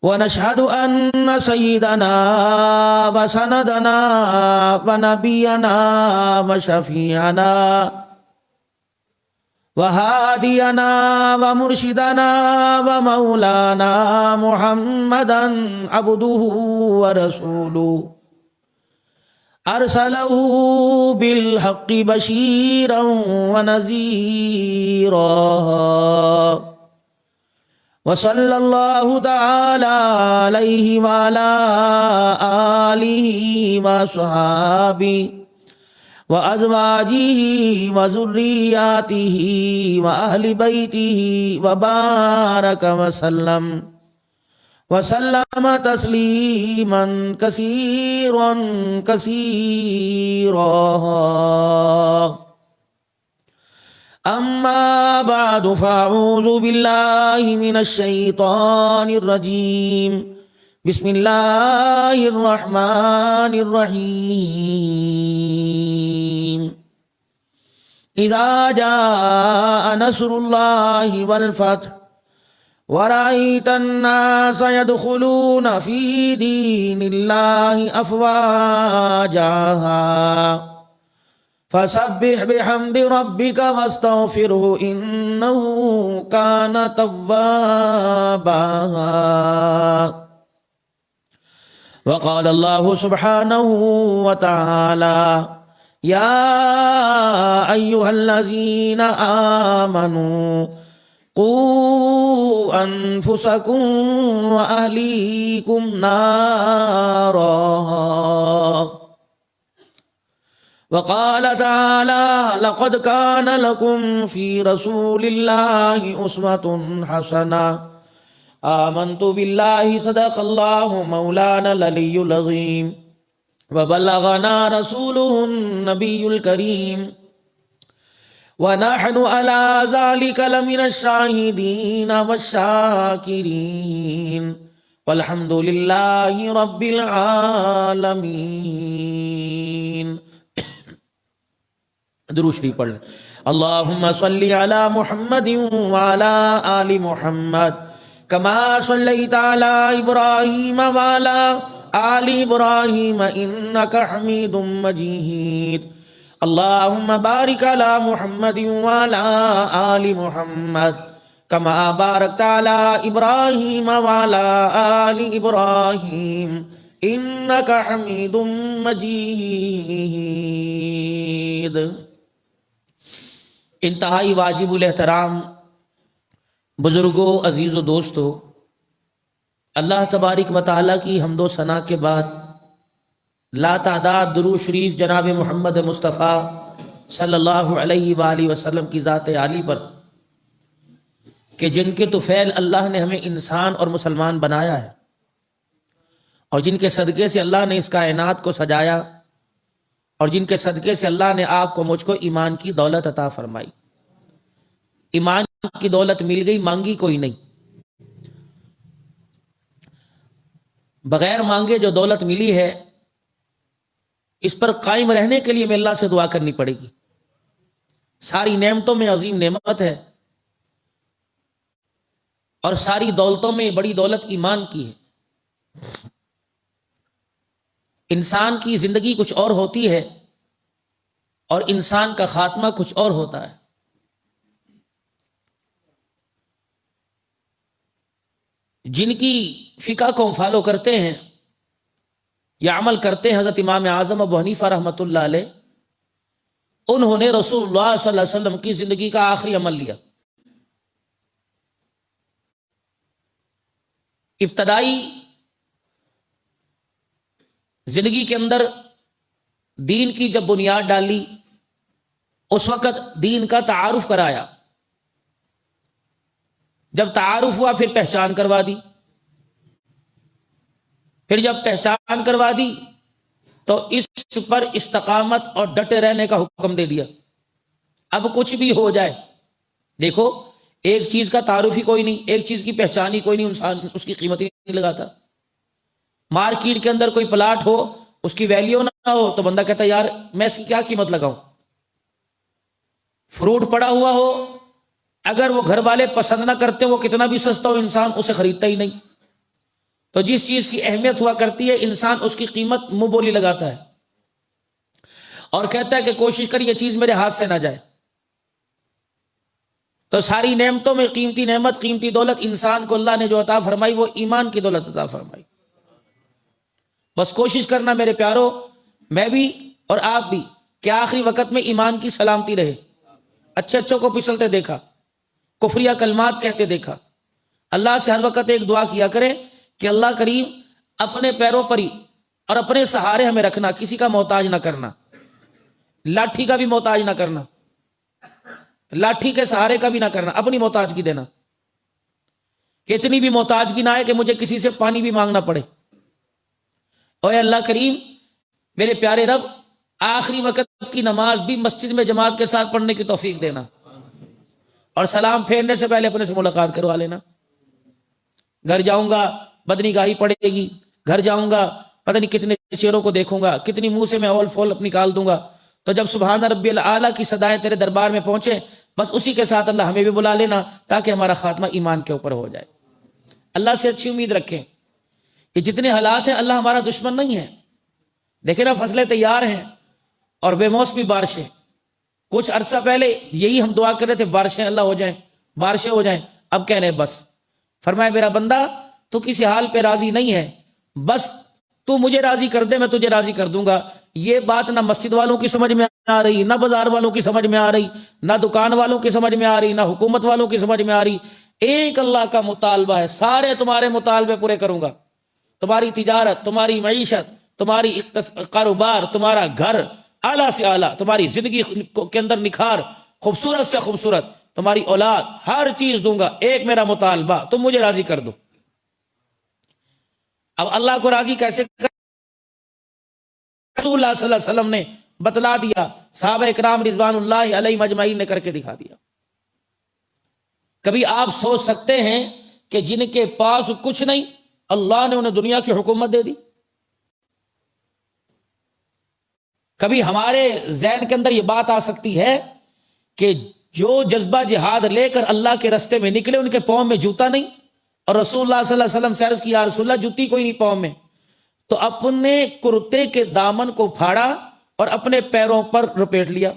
ونشهد أن سيدنا وسندنا ونبينا وشفيعنا وهادينا ومرشدنا ومولانا محمدا عبده ورسوله أرسله بالحق بشيرا ونذيرا وصلى الله تعالى عليه وعلى آله وصحابه وأزواجه وذرياته وأهل بيته وبارك وسلم تسليما كثيرا كثيرا. أما بعد فأعوذ بالله من الشيطان الرجيم. بسم الله الرحمن الرحيم. إذا جاء نصر الله والفتح ورأيت الناس يدخلون في دين الله أفواجا فسبح بحمد ربك واستغفره إنه كان توابا. وقال الله سبحانه وتعالى يا أيها الذين آمنوا قوا أنفسكم وأهليكم نارا. وقال تعالى لقد كان لكم في رسول الله أسوة حسنة. آمنت بالله صدق الله مولانا العلي العظيم وبلغنا رسوله النبي الكريم ونحن على ذلك لمن الشاهدين والشاكرين والحمد لله رب العالمين. درود شریف پڑھ لیں. اللہم صلی علی محمد وعلی آل محمد کما صلیت علی ابراہیم وعلی آل ابراہیم انک حمید مجید. اللہم بارک علی محمد وعلی آل محمد کما بارکت علی ابراہیم وعلی آل ابراہیم انک حمید مجید. انتہائی واجب الاحترام بزرگوں، عزیز و دوستو، اللہ تبارک و تعالیٰ کی حمد و ثنا کے بعد لا تعداد درود شریف جناب محمد مصطفیٰ صلی اللہ علیہ وآلہ وسلم کی ذات عالی پر کہ جن کے طفیل اللہ نے ہمیں انسان اور مسلمان بنایا ہے اور جن کے صدقے سے اللہ نے اس کائنات کو سجایا اور جن کے صدقے سے اللہ نے آپ کو مجھ کو ایمان کی دولت عطا فرمائی. ایمان کی دولت مل گئی، مانگی کوئی نہیں. بغیر مانگے جو دولت ملی ہے اس پر قائم رہنے کے لیے میں اللہ سے دعا کرنی پڑے گی. ساری نعمتوں میں عظیم نعمت ہے اور ساری دولتوں میں بڑی دولت ایمان کی ہے. انسان کی زندگی کچھ اور ہوتی ہے اور انسان کا خاتمہ کچھ اور ہوتا ہے. جن کی فقہ کو فالو کرتے ہیں یا عمل کرتے ہیں حضرت امام اعظم ابو حنیفہ رحمۃ اللہ علیہ، انہوں نے رسول اللہ صلی اللہ علیہ وسلم کی زندگی کا آخری عمل لیا. ابتدائی زندگی کے اندر دین کی جب بنیاد ڈالی اس وقت دین کا تعارف کرایا. جب تعارف ہوا پھر پہچان کروا دی. پھر جب پہچان کروا دی تو اس پر استقامت اور ڈٹے رہنے کا حکم دے دیا. اب کچھ بھی ہو جائے، دیکھو ایک چیز کا تعارف ہی کوئی نہیں، ایک چیز کی پہچان ہی کوئی نہیں، انسان اس کی قیمت ہی نہیں لگاتا. مارکیٹ کے اندر کوئی پلاٹ ہو، اس کی ویلیو نہ ہو تو بندہ کہتا ہے یار میں اس کی کیا قیمت لگاؤں. فروٹ پڑا ہوا ہو، اگر وہ گھر والے پسند نہ کرتے وہ کتنا بھی سستا ہو انسان اسے خریدتا ہی نہیں. تو جس چیز کی اہمیت ہوا کرتی ہے انسان اس کی قیمت منہ بولی لگاتا ہے اور کہتا ہے کہ کوشش کر یہ چیز میرے ہاتھ سے نہ جائے. تو ساری نعمتوں میں قیمتی نعمت، قیمتی دولت انسان کو اللہ نے جو عطا فرمائی وہ ایمان کی دولت عطا فرمائی. بس کوشش کرنا میرے پیارو، میں بھی اور آپ بھی، کہ آخری وقت میں ایمان کی سلامتی رہے. اچھے اچھوں کو پھسلتے دیکھا، کفریہ کلمات کہتے دیکھا. اللہ سے ہر وقت ایک دعا کیا کرے کہ اللہ کریم اپنے پیروں پر ہی اور اپنے سہارے ہمیں رکھنا، کسی کا محتاج نہ کرنا، لاٹھی کا بھی محتاج نہ کرنا، لاٹھی کے سہارے کا بھی نہ کرنا، اپنی محتاجگی دینا. کہ اتنی بھی محتاجگی نہ ہے کہ مجھے کسی سے پانی بھی مانگنا پڑے. اے اللہ کریم میرے پیارے رب، آخری وقت کی نماز بھی مسجد میں جماعت کے ساتھ پڑھنے کی توفیق دینا، اور سلام پھیرنے سے پہلے اپنے سے ملاقات کروا لینا. گھر جاؤں گا بدنی گاہی پڑے گی، گھر جاؤں گا پتہ نہیں کتنے چہروں کو دیکھوں گا، کتنی منہ سے میں اول فول نکال دوں گا. تو جب سبحان ربی الاعلیٰ کی صدائیں تیرے دربار میں پہنچے، بس اسی کے ساتھ اللہ ہمیں بھی بلا لینا تاکہ ہمارا خاتمہ ایمان کے اوپر ہو جائے. اللہ سے اچھی امید رکھیں. یہ جتنے حالات ہیں اللہ ہمارا دشمن نہیں ہے. دیکھیں نا، فصلیں تیار ہیں اور بے موسمی بارشیں. کچھ عرصہ پہلے یہی ہم دعا کر رہے تھے بارشیں اللہ ہو جائیں، بارشیں ہو جائیں. اب کہہ رہے بس. فرمایا میرا بندہ تو کسی حال پہ راضی نہیں ہے، بس تو مجھے راضی کر دے میں تجھے راضی کر دوں گا. یہ بات نہ مسجد والوں کی سمجھ میں آ رہی، نہ بازار والوں کی سمجھ میں آ رہی، نہ دکان والوں کی سمجھ میں آ رہی، نہ حکومت والوں کی سمجھ میں آ رہی. ایک اللہ کا مطالبہ ہے، سارے تمہارے مطالبے پورے کروں گا. تمہاری تجارت، تمہاری معیشت، تمہاری کاروبار، تمہارا گھر اعلیٰ سے اعلیٰ، تمہاری زندگی کے اندر نکھار، خوبصورت سے خوبصورت، تمہاری اولاد، ہر چیز دوں گا. ایک میرا مطالبہ، تم مجھے راضی کر دو. اب اللہ کو راضی کیسے کر؟ رسول اللہ صلی اللہ علیہ وسلم نے بتلا دیا، صحابہ اکرام رضوان اللہ علیہ مجمعین نے کر کے دکھا دیا. کبھی آپ سوچ سکتے ہیں کہ جن کے پاس کچھ نہیں اللہ نے انہیں دنیا کی حکومت دے دی؟ کبھی ہمارے ذہن کے اندر یہ بات آ سکتی ہے کہ جو جذبہ جہاد لے کر اللہ کے رستے میں نکلے ان کے پاؤں میں جوتا نہیں، اور رسول اللہ صلی اللہ علیہ وسلم سے عرض کی یا رسول اللہ جوتی کوئی نہیں پاؤں میں، تو اپنے کرتے کے دامن کو پھاڑا اور اپنے پیروں پر رپیٹ لیا.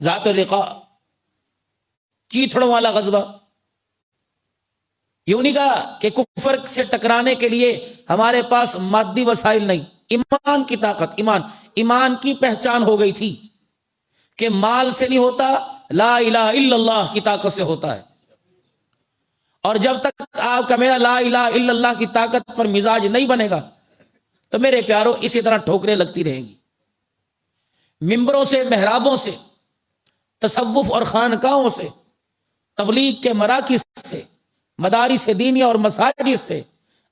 ذات الرقاء، چیتھڑوں والا غزوہ. یوں نہیں کہا کہ کفر سے ٹکرانے کے لیے ہمارے پاس مادی وسائل نہیں، ایمان کی طاقت، ایمان کی پہچان ہو گئی تھی کہ مال سے نہیں ہوتا، لا الہ الا اللہ کی طاقت سے ہوتا ہے. اور جب تک آپ کا میرا لا الہ الا اللہ کی طاقت پر مزاج نہیں بنے گا تو میرے پیاروں اسی طرح ٹھوکریں لگتی رہیں گی. ممبروں سے، محرابوں سے، تصوف اور خانقاہوں سے، تبلیغ کے مراکز سے، مدارس دینی اور مساجد سے،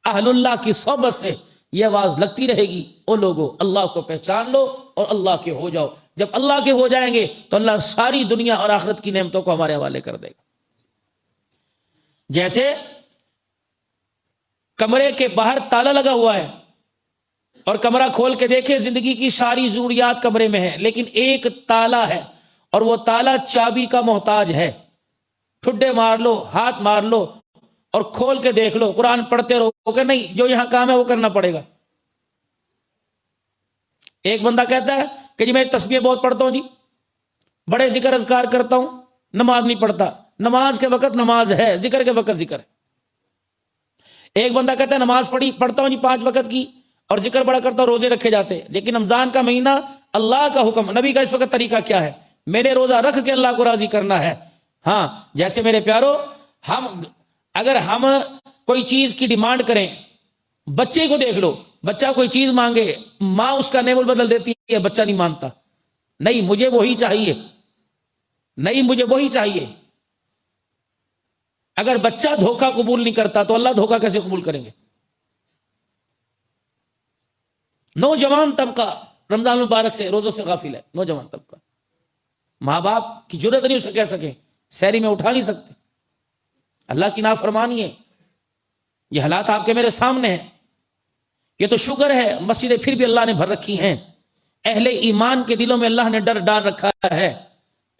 اہل اللہ کی صحبت سے یہ آواز لگتی رہے گی، او لوگو اللہ کو پہچان لو اور اللہ کے ہو جاؤ. جب اللہ کے ہو جائیں گے تو اللہ ساری دنیا اور آخرت کی نعمتوں کو ہمارے حوالے کر دے گا. جیسے کمرے کے باہر تالا لگا ہوا ہے اور کمرہ کھول کے دیکھے زندگی کی ساری ضروریات کمرے میں ہیں، لیکن ایک تالا ہے اور وہ تالا چابی کا محتاج ہے. ٹھڈے مار لو، ہاتھ مار لو اور کھول کے دیکھ لو، قرآن پڑھتے رہو کہ نہیں جو یہاں کام ہے وہ کرنا پڑے گا. ایک بندہ کہتا ہے کہ جی میں تسبیح بہت پڑھتا ہوں، جی بڑے ذکر اذکار کرتا ہوں، نماز نہیں پڑھتا. نماز کے وقت نماز ہے، ذکر کے وقت ذکر ہے. ایک بندہ کہتا ہے نماز پڑھتا ہوں جی 5 وقت کی اور ذکر بڑا کرتا ہوں، روزے رکھے جاتے ہیں. لیکن رمضان کا مہینہ اللہ کا حکم، نبی کا اس وقت طریقہ کیا ہے؟ میں نے روزہ رکھ کے اللہ کو راضی کرنا ہے. ہاں جیسے میرے پیارو اگر ہم کوئی چیز کی ڈیمانڈ کریں، بچے کو دیکھ لو، بچہ کوئی چیز مانگے، ماں اس کا نیم البدل دیتی ہے، بچہ نہیں مانتا، نہیں مجھے وہی چاہیے، نہیں مجھے وہی چاہیے. اگر بچہ دھوکہ قبول نہیں کرتا تو اللہ دھوکہ کیسے قبول کریں گے؟ نوجوان طبقہ رمضان مبارک سے روزوں سے غافل ہے. نوجوان طبقہ ماں باپ کی جرت نہیں اسے کہہ سکے، سحری میں اٹھا نہیں سکتے، اللہ کی نافرمانی ہے. یہ حالات آپ کے میرے سامنے ہیں. یہ تو شکر ہے مسجدیں پھر بھی اللہ نے بھر رکھی ہیں، اہل ایمان کے دلوں میں اللہ نے ڈر ڈال رکھا ہے،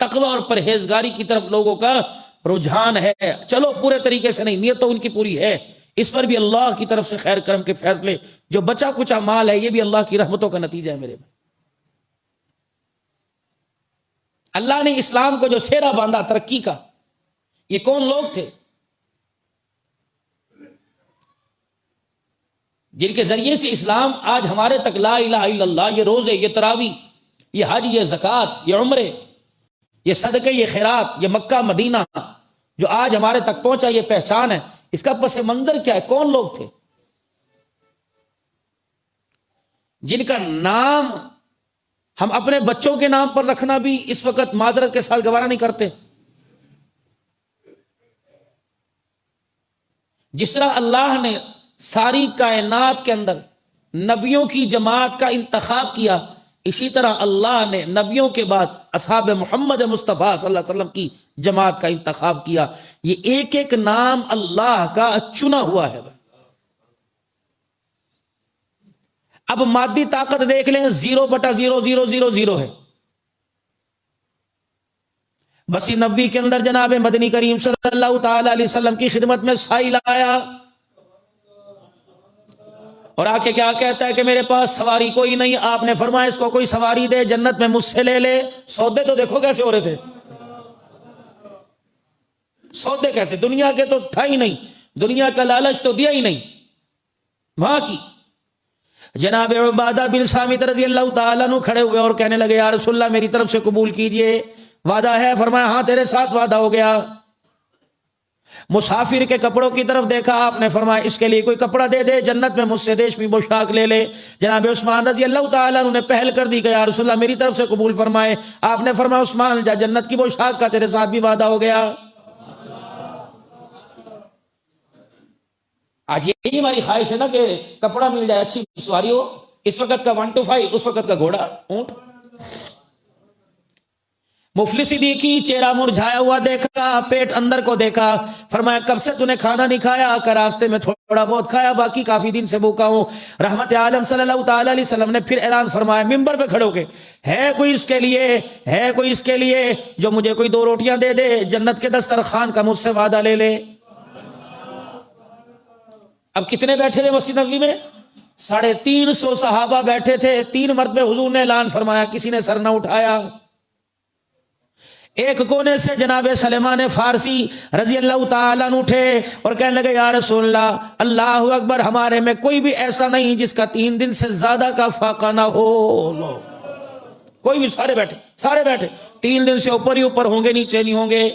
تقوی اور پرہیزگاری کی طرف لوگوں کا رجحان ہے. چلو پورے طریقے سے نہیں، نیت تو ان کی پوری ہے، اس پر بھی اللہ کی طرف سے خیر کرم کے فیصلے، جو بچا کچا مال ہے یہ بھی اللہ کی رحمتوں کا نتیجہ ہے میرے بھائی۔ اللہ نے اسلام کو جو سہرا باندھا ترقی کا، یہ کون لوگ تھے جن کے ذریعے سے اسلام آج ہمارے تک لا الہ الا اللہ، یہ روزے، یہ تراویح، یہ حج، یہ زکوٰۃ، یہ عمرے، یہ صدقے، یہ خیرات، یہ مکہ مدینہ جو آج ہمارے تک پہنچا، یہ پہچان ہے۔ اس کا پس منظر کیا ہے؟ کون لوگ تھے جن کا نام ہم اپنے بچوں کے نام پر رکھنا بھی اس وقت معذرت کے ساتھ گوارا نہیں کرتے؟ جس طرح اللہ نے ساری کائنات کے اندر نبیوں کی جماعت کا انتخاب کیا، اسی طرح اللہ نے نبیوں کے بعد اصحاب محمد مصطفیٰ صلی اللہ علیہ وسلم کی جماعت کا انتخاب کیا۔ یہ ایک ایک نام اللہ کا چنا ہوا ہے۔ اب مادی طاقت دیکھ لیں، 0/0000 ہے۔ بسی نبوی کے اندر جناب مدنی کریم صلی اللہ تعالی علیہ وسلم کی خدمت میں سائل آیا اور آ کے کیا کہتا ہے کہ میرے پاس سواری کوئی نہیں۔ آپ نے فرمایا اس کو کوئی سواری دے، جنت میں مجھ سے لے لے۔ سودے تو دیکھو کیسے ہو رہے تھے، سودے کیسے، دنیا کے تو تھا ہی نہیں، دنیا کا لالچ تو دیا ہی نہیں وہاں کی۔ جناب عبادہ بن صامت رضی اللہ تعالیٰ عنہ کھڑے ہوئے اور کہنے لگے یا رسول اللہ میری طرف سے قبول کیجئے، وعدہ ہے؟ فرمایا ہاں تیرے ساتھ وعدہ ہو گیا۔ مسافر کے کپڑوں کی طرف دیکھا، آپ نے فرمایا اس کے لیے کوئی کپڑا دے دے، جنت میں مجھ سے ریشمی پوشاک لے لے۔ جناب عثمان رضی اللہ تعالیٰ عنہ نے پہل کر دی کہ یا رسول اللہ میری طرف سے قبول فرمائے۔ آپ نے فرمایا عثمان جا، جنت کی پوشاک کا تیرے ساتھ بھی وعدہ ہو گیا۔ آج یہی ہماری خواہش ہے نا کہ کپڑا مل جائے، اچھی سواری ہو۔ اس وقت کا 1 to 5، اس وقت کا گھوڑا اونٹ۔ مفلسی دیکھی، چہرہ مرجھایا ہوا دیکھا، پیٹ اندر کو دیکھا، فرمایا کب سے تو نے کھانا نہیں کھایا؟ کہ راستے میں تھوڑا بہت کھایا، باقی کافی دن سے بھوکا ہوں۔ رحمت عالم صلی اللہ تعالی علیہ وسلم نے پھر اعلان فرمایا ممبر پہ کھڑے ہو کے، ہے کوئی اس کے لیے، ہے کوئی اس کے لیے جو مجھے کوئی 2 روٹیاں دے دے، جنت کے دسترخوان کا مجھ سے وعدہ لے لے۔ اب کتنے بیٹھے تھے مسجد نبوی میں؟ 350 صحابہ بیٹھے تھے۔ 3 مرتبہ حضور نے اعلان فرمایا، کسی نے سر نہ اٹھایا۔ ایک کونے سے جناب سلیمان فارسی رضی اللہ تعالیٰ عنہ اٹھے اور کہنے لگے یا رسول اللہ، اللہ اکبر، ہمارے میں کوئی بھی ایسا نہیں جس کا 3 دن سے زیادہ کا فاقہ نہ ہو۔ کوئی بھی، سارے بیٹھے، سارے بیٹھے، 3 دن سے اوپر ہی اوپر ہوں گے، نیچے نہیں ہوں گے۔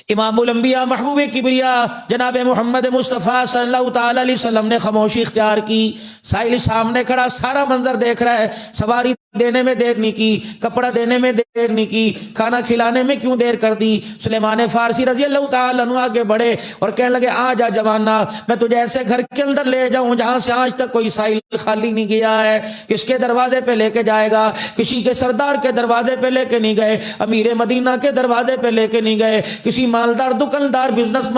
امام الانبیاء محبوب کبریا جناب محمد مصطفیٰ صلی اللہ تعالی علیہ وسلم نے خاموشی اختیار کی۔ سائل سامنے کھڑا سارا منظر دیکھ رہا ہے، سواری دینے میں دیر نہیں کی، کپڑا دینے میں دیر نہیں کی، کھانا کھلانے میں کیوں دیر کر دی؟ سلیمان فارسی رضی اللہ تعالیٰ عنہ آگے بڑھے اور کہنے لگے آ جا جوانا، میں تجھے ایسے گھر کے اندر لے جاؤں جہاں سے آج تک کوئی سائل خالی نہیں گیا ہے۔ کس کے دروازے پہ لے کے جائے گا؟ کسی کے سردار کے دروازے پہ لے کے نہیں گئے، امیر مدینہ کے دروازے پہ لے کے نہیں گئے، کسی مالدار دکاندار بزنس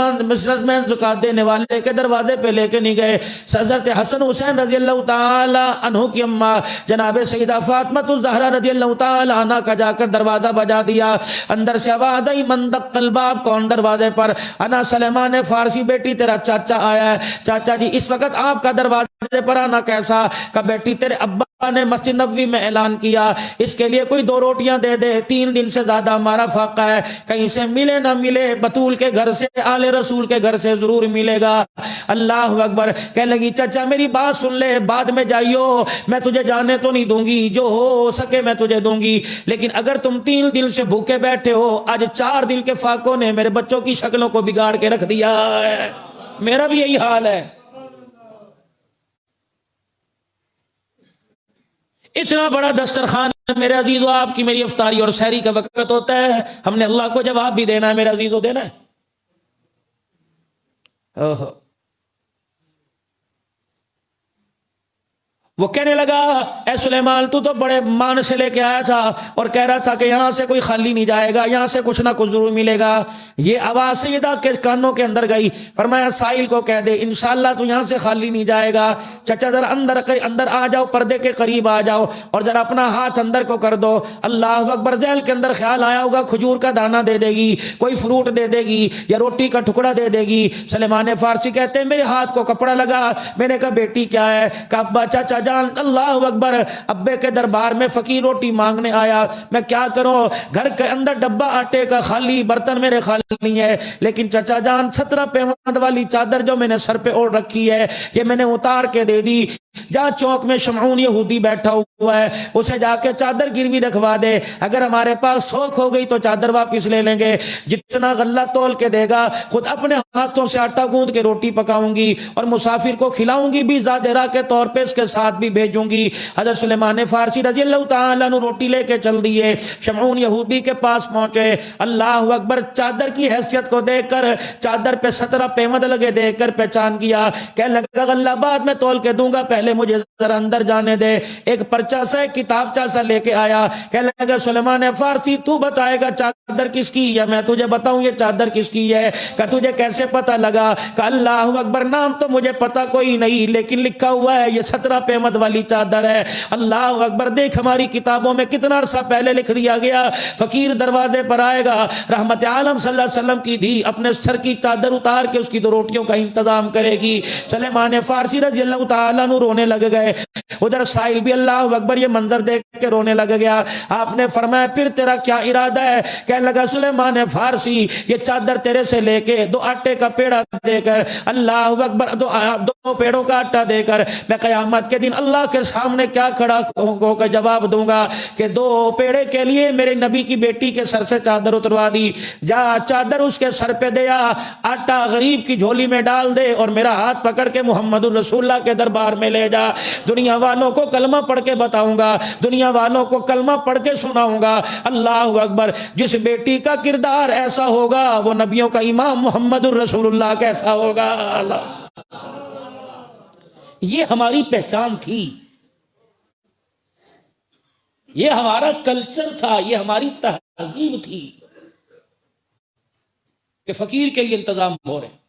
مین زکات دینے والے کے دروازے پہ لے کے نہیں گئے۔ حضرت حسن حسین رضی اللہ تعالی عنہ کی اماں جناب سیدہ فاطمہ الزہرا رضی اللہ تعالی عنہ کا جا کر دروازہ بجا دیا۔ اندر سے آواز آئی من دق الباب، کون دروازے پر؟ انا سلیمان فارسی، بیٹی تیرا چاچا آیا ہے۔ چاچا جی اس وقت آپ کا دروازے پر آنا کیسا؟ کہ بیٹی تیرے ابا نے مسجد نبوی میں اعلان کیا اس کے لیے کوئی 2 روٹیاں دے دے، 3 دن سے زیادہ ہمارا فاقہ ہے، کہیں سے ملے نہ ملے، بطول کے گھر سے، آل رسول کے گھر سے ضرور ملے گا۔ اللہ اکبر۔ کہنے لگی چچا میری بات سن لے، بعد میں جائیو، میں تجھے جانے تو نہیں دوں گی، جو ہو سکے میں تجھے دوں گی، لیکن اگر تم 3 دن سے بھوکے بیٹھے ہو، آج 4 دن کے فاقوں نے میرے بچوں کی شکلوں کو بگاڑ کے رکھ دیا ہے، میرا بھی یہی حال ہے۔ اتنا بڑا دسترخوان میرے عزیزو، آپ کی میری افطاری اور سحری کا وقت ہوتا ہے، ہم نے اللہ کو جواب بھی دینا ہے میرے عزیزو، دینا ہے۔ وہ کہنے لگا اے سلیمان تو بڑے مان سے لے کے آیا تھا اور کہہ رہا تھا کہ یہاں سے کوئی خالی نہیں جائے گا، یہاں سے کچھ نہ کچھ ضرور ملے گا۔ یہ آواز سیدہ کے کانوں کے اندر گئی، فرمایا سائل کو کہہ دے انشاءاللہ تو یہاں سے خالی نہیں جائے گا۔ چچا ذرا اندر آ جاؤ، پردے کے قریب آ جاؤ اور ذرا اپنا ہاتھ اندر کو کر دو۔ اللہ اکبر، ذہن کے اندر خیال آیا ہوگا کھجور کا دانہ دے دے گی، کوئی فروٹ دے دے گی یا روٹی کا ٹکڑا دے دے گی۔ سلیمان فارسی کہتے ہیں میرے ہاتھ کو کپڑا لگا، میں نے کہا بیٹی کیا ہے؟ کہا ابا چچا جان، اللہ اکبر، ابے کے دربار میں فقیر روٹی مانگنے آیا، میں کیا کروں؟ گھر کے اندر ڈبہ آٹے کا خالی، برتن میرے خالی نہیں ہے، لیکن چچا جان 17 پیمند والی چادر جو میں نے سر پہ اوڑھ رکھی ہے یہ میں نے اتار کے دے دی۔ جہاں چوک میں شمعون یہودی بیٹھا ہوا ہے اسے جا کے چادر گروی رکھوا دے، اگر ہمارے پاس سوکھ ہو گئی تو چادر واپس لے لیں گے۔ جتنا غلہ تول کے دے گا خود اپنے ہاتھوں سے آٹا گوندھ کے روٹی پکاؤں گی اور مسافر کو کھلاؤں گی بھی، زادرہ کے طور پہ اس کے ساتھ بھی بھیجوں گی۔ حضرت سلیمان فارسی رضی اللہ تعالیٰ عنہ روٹی لے کے چل دیے، شمعون یہودی کے پاس پہنچے، اللہ اکبر، چادر کی حیثیت کو دیکھ کر، چادر پہ 17 پیمند لگے دیکھ کر پہچان کیا، کہنے لگا غلہ بعد میں تول کے دوں گا، پہلے مجھے ذرا اندر جانے دے۔ ایک پرچہ سا، ایک کتابچہ سا لے کے آیا، کہنے لگا سلیمان فارسی تو بتائے گا چادر کس کی یا میں تجھے بتاؤں یہ چادر کس کی ہے؟ کہ تجھے کیسے پتہ لگا؟ کہ اللہ اکبر، نام تو مجھے پتہ کوئی نہیں لیکن لکھا ہوا ہے یہ 17 پیمند والی چادر ہے۔ اللہ اکبر، دیکھ ہماری کتابوں میں کتنا عرصہ پہلے لکھ دیا گیا، فقیر دروازے پر آئے گا، رحمت عالم صلی اللہ علیہ وسلم کی دھی اپنے سر کی چادر اتار کے اس کی 2 روٹیوں کا انتظام کرے گی۔ سلیمان فارسی رضی اللہ تعالیٰ عنہ رونے لگ گئے، ادھر سائل بھی اللہ اکبر یہ منظر دیکھ کے رونے لگ گیا۔ آپ نے فرمایا پھر تیرا کیا ارادہ ہے؟ کہنے لگا سلیمان فارسی یہ چادر تیرے سے لے کے 2 آٹے کا پیڑا دے کر، اللہ اکبر، 2 پیڑوں کا آٹا دے کر میں قیامت کے دن اللہ کے سامنے کیا کھڑا ہو کے جواب دوں گا کہ 2 پیڑے کے لیے میرے نبی کی بیٹی کے سر سے چادر اتروا دی، جا چادر اس کے سر پہ دیا، آٹا غریب کی جھولی میں ڈال دے اور میرا ہاتھ پکڑ کے محمد الرسول اللہ کے دربار میں لے جا۔ دنیا والوں کو کلمہ پڑھ کے بتاؤں گا، دنیا والوں کو کلمہ پڑھ کے سناؤں گا۔ اللہ اکبر، جس بیٹی کا کردار ایسا ہوگا وہ نبیوں کا امام محمد الرسول اللہ کیسا ہوگا۔ اللہ، یہ ہماری پہچان تھی، یہ ہمارا کلچر تھا، یہ ہماری تہذیب تھی کہ فقیر کے لیے انتظام ہو رہے ہیں۔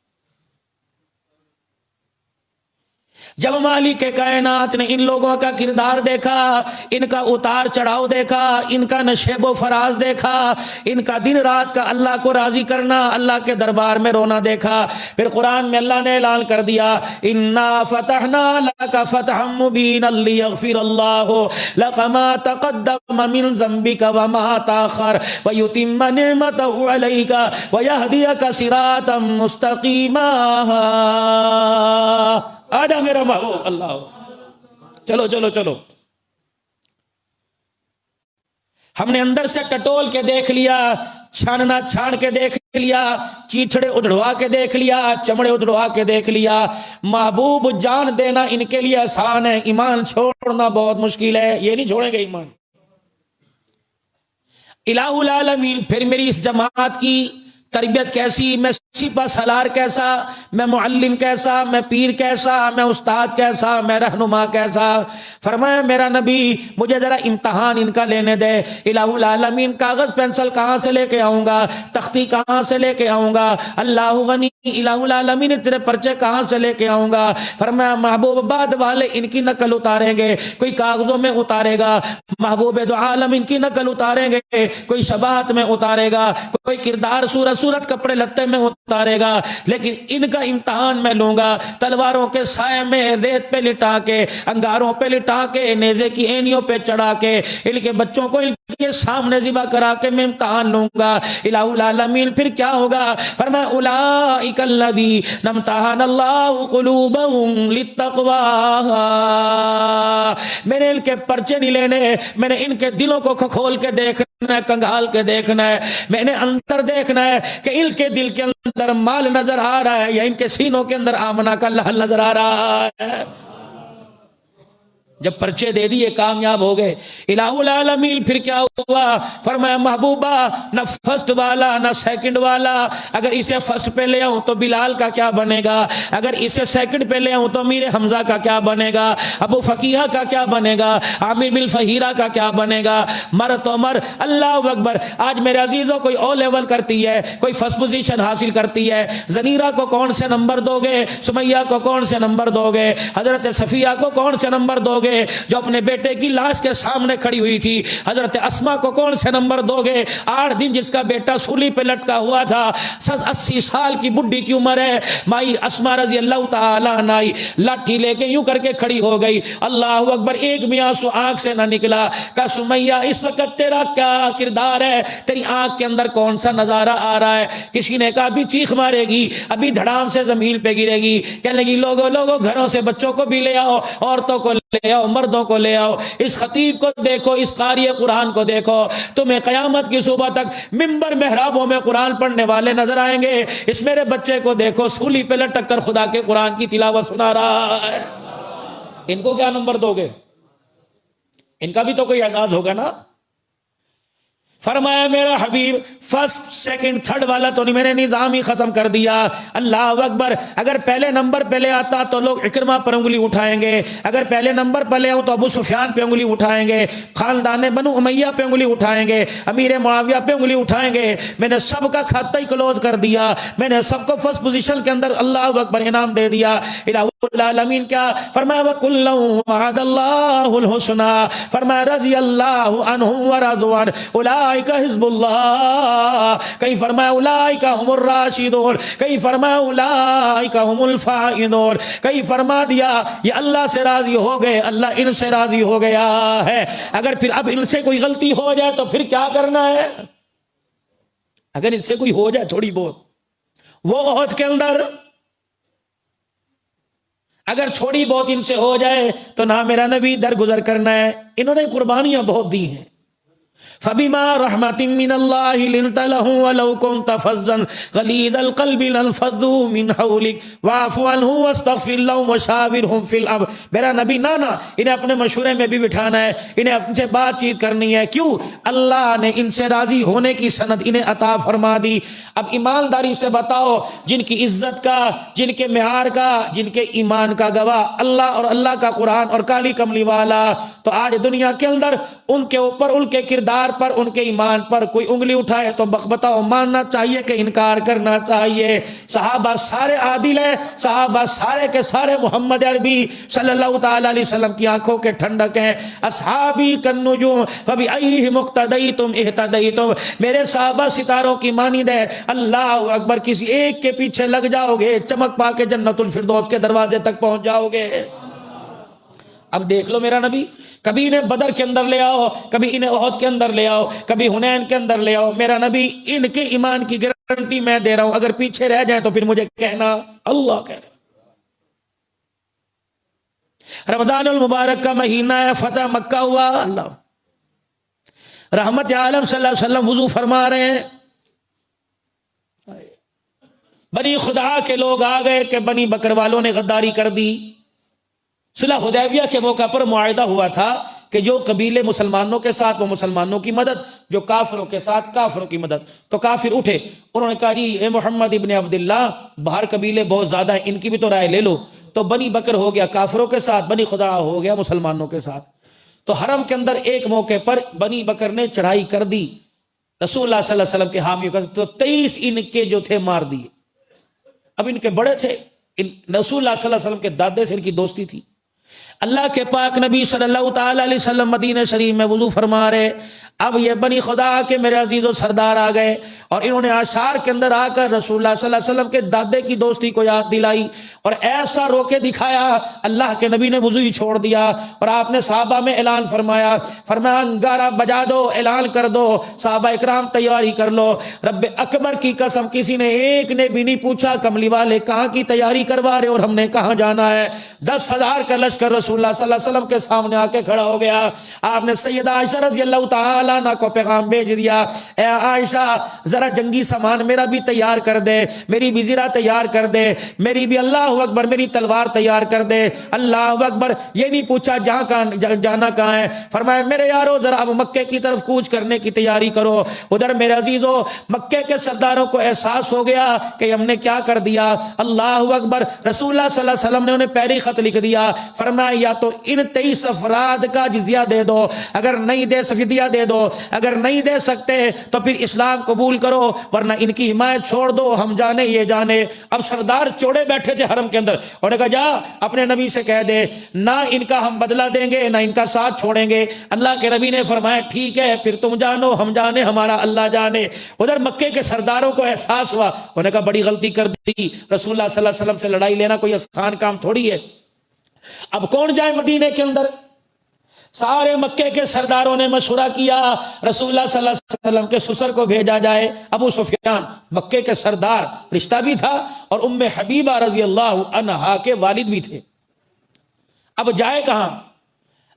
جب مالک کائنات نے ان لوگوں کا کردار دیکھا، ان کا اتار چڑھاؤ دیکھا، ان کا نشیب و فراز دیکھا، ان کا دن رات کا اللہ کو راضی کرنا، اللہ کے دربار میں رونا دیکھا، پھر قرآن میں اللہ نے اعلان کر دیا انا فتحنا لک فتحا مبینا لیغفر اللہ لک ما تقدم من ذنبک وما تاخر ویتم نعمته علیک ویہدیک صراطا مستقیما۔ آجا میرا محبوب، اللہ، چلو چلو چلو، ہم نے اندر سے ٹٹول کے دیکھ لیا، چھاننا چھان کے دیکھ لیا، چیچڑے اجڑوا کے دیکھ لیا، چمڑے اجڑوا کے دیکھ لیا۔ محبوب، جان دینا ان کے لیے آسان ہے، ایمان چھوڑنا بہت مشکل ہے، یہ نہیں چھوڑیں گے ایمان۔ الہ العالمین، پھر میری اس جماعت کی تربیت کیسی، میں سپہ سالار کیسا، میں معلم کیسا، میں پیر کیسا، میں استاد کیسا، میں رہنما کیسا۔ فرمایا میرا نبی مجھے ذرا امتحان ان کا لینے دے۔ الہ العالمین، کاغذ پینسل کہاں سے لے کے آؤں گا، تختی کہاں سے لے کے آؤں گا، اللہ غنی الہ العالمین تیرے پرچے کہاں سے لے کے آؤں گا۔ فرمایا محبوب، بعد والے ان کی نقل اتاریں گے، کوئی کاغذوں میں اتارے گا، محبوب دو عالم ان کی نقل اتاریں گے، کوئی شباہت میں اتارے گا، کوئی کردار صورت کپڑے لتے میں اتارے گا، لیکن ان کا امتحان میں لوں گا، تلواروں کے سائے میں ریت پہ لٹا کے، انگاروں پہ لٹا کے، نیزے کی اینیوں پہ چڑھا کے، ان کے بچوں کو ان کے سامنے ذبح کرا کے میں امتحان لوں گا۔ الہ العالمین، پھر کیا ہوگا؟ فرمایا اولئک الذین امتحن اللہ قلوبہم للتقوی، میں نے ان کے پرچے نہیں لینے، میں نے ان کے دلوں کو کھول کے دیکھنا ہے، کنگھال کے دیکھنا ہے، میں نے اندر دیکھنا ہے کہ ان کے دل کے اندر مال نظر آ رہا ہے یا ان کے سینوں کے اندر آمنہ کا لحل نظر آ رہا ہے۔ جب پرچے دے دیے کامیاب ہو گئے. الہ العالمین پھر کیا ہوا؟ فرمایا محبوبہ نہ فرسٹ والا نہ سیکنڈ والا، اگر اسے فرسٹ پہ لے آؤں تو بلال کا کیا بنے گا، اگر اسے سیکنڈ پہ لے آؤں تو امیر حمزہ کا کیا بنے گا، ابو فقیہ کا کیا بنے گا، عامر بن فہیرہ کا کیا بنے گا. مرد عمر اللہ اکبر. آج میرے عزیزوں کوئی او لیول کرتی ہے، کوئی فرسٹ پوزیشن حاصل کرتی ہے، زنیرہ کو کون سے نمبر دو گے، سمیہ کو کون سے نمبر دو گے، حضرت صفیہ کو کون سے نمبر دو گے جو اپنے بیٹے کی لاش کے سامنے کھڑی ہوئی تھی، حضرت اسما کو کون سے نمبر دو گے، 8 دن جس کا بیٹا سولی پہ لٹکا ہوا تھا، 80 سال کی بڈھی کی عمر ہے، مائی اسما رضی اللہ تعالی عنہ لاٹھی لے کے یوں کر کے کھڑی ہو گئی. اللہ اکبر. ایک بھی آنسو آنکھ سے نہ نکلا. کہا سمیہ اس وقت تیرا کیا کردار ہے، تیری آنکھ کے اندر کون سا نظارہ آ رہا ہے؟ کسی نے کہا ابھی چیخ مارے گی، ابھی دھڑام سے زمین پہ گرے گی، کہنے لگی لوگوں گھروں سے بچوں کو بھی لے آؤ، عورتوں کو لے آؤ، مردوں کو لے آؤ، اس خطیب کو دیکھو، اس قاری قرآن کو دیکھو، تمہیں قیامت کی صبح تک ممبر محرابوں میں قرآن پڑھنے والے نظر آئیں گے. اس میرے بچے کو دیکھو، سولی پہ لٹک کر خدا کے قرآن کی تلاوت سنا رہا ہے. ان کو کیا نمبر دو گے؟ ان کا بھی تو کوئی اعزاز ہوگا نا. فرمایا میرا حبیب فرسٹ سیکنڈ تھرڈ والا تو نہیں، میں نے نظام ہی ختم کر دیا. اللہ اکبر. اگر پہلے نمبر پہ لے آتا تو لوگ اکرمہ پر انگلی اٹھائیں گے، اگر پہلے نمبر پہ لے آؤں تو ابو سفیان پہ انگلی اٹھائیں گے، خاندان بنو امیہ پہ انگلی اٹھائیں گے، امیر معاویہ پہ انگلی اٹھائیں گے. میں نے سب کا کھاتا ہی کلوز کر دیا، میں نے سب کو فرسٹ پوزیشن کے اندر اللہ اکبر انعام دے دیا. الہ العالمین کیا فرمایا؟ وَكُلًّا وَعَدَ اللَّهُ الْحُسْنَىٰ. فرمایا رضی اللہ عنہم ورضوا عنہ اولئک حزب اللہ. کہیں فرمایا اولئک هم الراشدون، کہیں فرمایا اولئک هم الفائزون، کہیں فرما دیا یہ اللہ سے راضی ہو گئے، اللہ ان سے راضی ہو گیا ہے. اگر پھر اب ان سے کوئی غلطی ہو جائے تو پھر کیا کرنا ہے؟ اگر ان سے کوئی ہو جائے تھوڑی بہت، وہ عہد کے اندر اگر تھوڑی بہت ان سے ہو جائے تو نہ میرا نبی درگزر کرنا ہے. انہوں نے قربانیاں بہت دی ہیں. فَبِمَا رَحْمَةٍ مِّنَ اللَّهِ لِنْتَ لَهُمْ وَلَوْ كُنْتَ فَظًّا غَلِيظَ الْقَلْبِ لَانفَضُّوا مِنْ حَوْلِكَ فَاعْفُ عَنْهُمْ وَاسْتَغْفِرْ لَهُمْ وَشَاوِرْهُمْ فِي الْأَمْرِ. میرا نبی نانا انہیں اپنے مشورے میں بھی بٹھانا ہے، انہیں ان سے بات چیت کرنی ہے. کیوں؟ اللہ نے ان سے راضی ہونے کی سند انہیں عطا فرما دی. اب ایمانداری سے بتاؤ، جن کی عزت کا، جن کے معیار کا، جن کے ایمان کا گواہ اللہ اور اللہ کا قرآن اور کالی کملی والا، تو آج دنیا کے اندر ان کے اوپر، ان کے کردار پر، ان کے ایمان پر کوئی انگلی اٹھائے تو بتاؤ ماننا چاہیے کہ انکار کرنا چاہیے؟ صحابہ سارے عادل ہیں، صحابہ سارے کے سارے محمد عربی صلی اللہ تعالی علیہ وسلم کی آنکھوں کے ٹھنڈک ہیں. اصحابی کالنجوم فبأیہم اقتدیتم اہتدیتم. میرے صحابہ ستاروں کی مانند ہے. اللہ اکبر. کسی ایک کے پیچھے لگ جاؤ گے، چمک پا کے جنت الفردوس کے دروازے تک پہنچ جاؤ گے. اب دیکھ لو میرا نبی، کبھی انہیں بدر کے اندر لے آؤ، کبھی انہیں احد کے اندر لے آؤ، کبھی حنین کے اندر لے آؤ، میرا نبی ان کے ایمان کی گارنٹی میں دے رہا ہوں. اگر پیچھے رہ جائیں تو پھر مجھے کہنا اللہ کہہ رہے. رمضان المبارک کا مہینہ ہے، فتح مکہ ہوا. اللہ رحمت عالم صلی اللہ علیہ وسلم وضو فرما رہے ہیں. بنی خدا کے لوگ آ گئے کہ بنی بکر والوں نے غداری کر دی. صلح حدیبیہ کے موقع پر معاہدہ ہوا تھا کہ جو قبیلے مسلمانوں کے ساتھ وہ مسلمانوں کی مدد، جو کافروں کے ساتھ کافروں کی مدد. تو کافر اٹھے، انہوں نے کہا جی اے محمد ابن عبداللہ، باہر قبیلے بہت زیادہ ہیں، ان کی بھی تو رائے لے لو. تو بنی بکر ہو گیا کافروں کے ساتھ، بنی خدا ہو گیا مسلمانوں کے ساتھ. تو حرم کے اندر ایک موقع پر بنی بکر نے چڑھائی کر دی رسول اللہ صلی اللہ علیہ وسلم کے حامیوں کا، تو 23 ان کے جو تھے مار دیے. اب ان کے بڑے تھے، رسول اللہ صلی اللہ علیہ وسلم کے دادے سے ان کی دوستی تھی. اللہ کے پاک نبی صلی اللہ تعالی علیہ وسلم مدینہ شریف میں وضو فرما رہے. اب یہ بنی خدا کے میرے عزیز و سردار آ گئے اور انہوں نے اشعار کے اندر آ کر رسول اللہ صلی اللہ علیہ وسلم کے دادے کی دوستی کو یاد دلائی اور ایسا رو کے دکھایا. اللہ کے نبی نے وضو ہی چھوڑ دیا اور آپ نے صحابہ میں اعلان فرمایا، انگارہ بجا دو، اعلان کر دو، صحابہ اکرام تیاری کر لو. رب اکبر کی قسم کسی نے ایک نے بھی نہیں پوچھا کملی والے کہاں کی تیاری کروا رہے اور ہم نے کہاں جانا ہے. 10,000 کا لشکر رسول اللہ صلی اللہ علیہ وسلم کے سامنے آ کے کھڑا ہو گیا. آپ نے سیدہ عائشہ رضی اللہ تعالیٰ عنہ کو پیغام بھیج دیا, اے عائشہ ذرا جنگی سامان میرا بھی تیار کر دے, میری بھی زرہ تیار کر دے, میری بھی اللہ اکبر میری تلوار تیار کر دے. اللہ اکبر, یہ نہیں پوچھا جانا کہاں ہے, فرمایا میرے یارو ذرا اب مکے کی طرف کوچ کرنے کی تیاری کرو. ادھر میرے عزیزو مکے کے سرداروں کو احساس ہو گیا کہ ہم نے کیا کر دیا. اللہ اکبر, رسول اللہ صلی اللہ علیہ وسلم نے انہیں پہلی خط لکھ دیا, فرمایا یا تو ان 23 افراد کا جزیہ دے دو, اگر نہیں دے فدیہ دے دو, اگر نہیں دے سکتے تو پھر اسلام قبول کرو, ورنہ ان کی حمایت چھوڑ دو, ہم جانے یہ جانے. اب سردار چوڑے بیٹھے تھے حرم کے اندر, انہوں نے کہا جا اپنے نبی سے کہہ دے نہ ان کا ہم بدلہ دیں گے نہ ان کا ساتھ چھوڑیں گے. اللہ کے نبی نے فرمایا ٹھیک ہے پھر تم جانو ہم جانے ہمارا اللہ جانے. ادھر مکے کے سرداروں کو احساس ہوا, انہوں نے کہا بڑی غلطی کر دی, رسول اللہ صلی اللہ علیہ وسلم سے لڑائی لینا کوئی آسان کام تھوڑی ہے. اب کون جائے مدینے کے اندر؟ سارے مکے کے سرداروں نے مشورہ کیا رسول اللہ صلی اللہ علیہ وسلم کے سسر کو بھیجا جائے. ابو سفیان مکے کے سردار, رشتہ بھی تھا اور ام حبیبہ رضی اللہ عنہا کے والد بھی تھے. اب جائے کہاں؟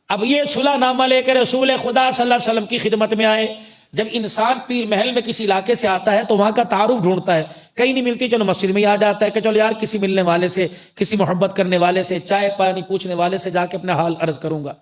اب یہ صلح نامہ لے کے رسول خدا صلی اللہ علیہ وسلم کی خدمت میں آئے. جب انسان پیر محل میں کسی علاقے سے آتا ہے تو وہاں کا تعارف ڈھونڈتا ہے, کہیں نہیں ملتی چلو مسجد میں ہی آ جاتا ہے کہ چلو یار کسی ملنے والے سے, کسی محبت کرنے والے سے, چائے پانی پوچھنے والے سے جا کے اپنا حال عرض کروں گا.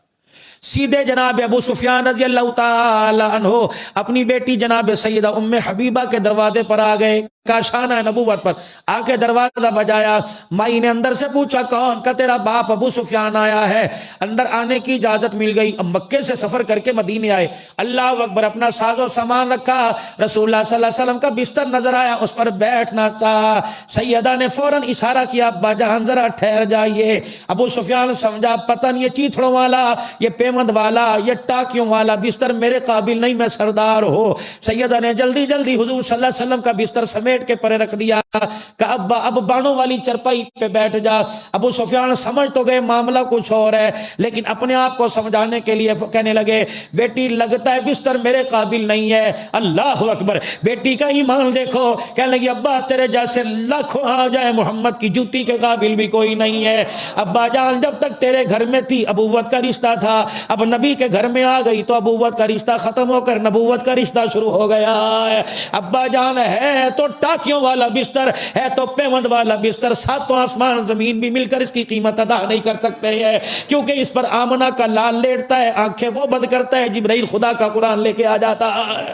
سیدھے جناب ابو سفیان رضی اللہ تعالی عنہ اپنی بیٹی جناب سیدہ ام حبیبہ کے دروازے پر آ گئے, کاشانہ نبوت پر آ کے دروازہ بجایا. مائی نے اندر سے پوچھا کون؟ کا تیرا باپ ابو سفیان آیا ہے. اندر آنے کی اجازت مل گئی. اب مکے سے سفر کر کے مدینے آئے. اللہ اکبر, اپنا ساز و سامان رکھا. رسول اللہ صلی اللہ علیہ وسلم کا بستر نظر آیا, اس پر بیٹھنا چاہا. سیدہ نے فوراً اشارہ کیا ابا جان ذرا ٹھہر جائیے. ابو سفیان سمجھا پتہ نہیں یہ چیتھڑوں والا, یہ پیمند والا, یہ ٹاکیوں والا بستر میرے قابل نہیں, میں سردار ہو. سیدہ نے جلدی جلدی حضور صلی اللہ علیہ وسلم کا بستر سمیٹ کے پرے رکھ دیا کہ ابا اب بانوں والی چرپائی پہ بیٹھ جا. ابو سفیان سمجھ تو گئے معاملہ کچھ اور ہے, لیکن اپنے آپ کو سمجھانے کے لیے کہنے لگے بیٹی لگتا ہے بستر میرے قابل نہیں ہے. اللہ اکبر, بیٹی کا ایمان دیکھو, کہنے لگی ابا تیرے جیسے لاکھوں آ جائے محمد کی جوتی کے قابل بھی کوئی نہیں ہے. ابا جان جب تک تیرے گھر میں تھی ابوت کا رشتہ تھا, اب نبی کے گھر میں آ گئی تو ابوت کا رشتہ ختم ہو کر نبوت کا رشتہ شروع ہو گیا ہے. ابا جان ہے تو ٹاکیوں والا بستر, ہے تو پیوند والا بستر, ساتوں آسمان زمین بھی مل کر اس کی قیمت ادا نہیں کر سکتے ہیں, کیونکہ اس پر آمنہ کا لال لیٹتا ہے, آنکھیں وہ بند کرتا ہے, جبرائیل خدا کا قرآن لے کے آ جاتا ہے.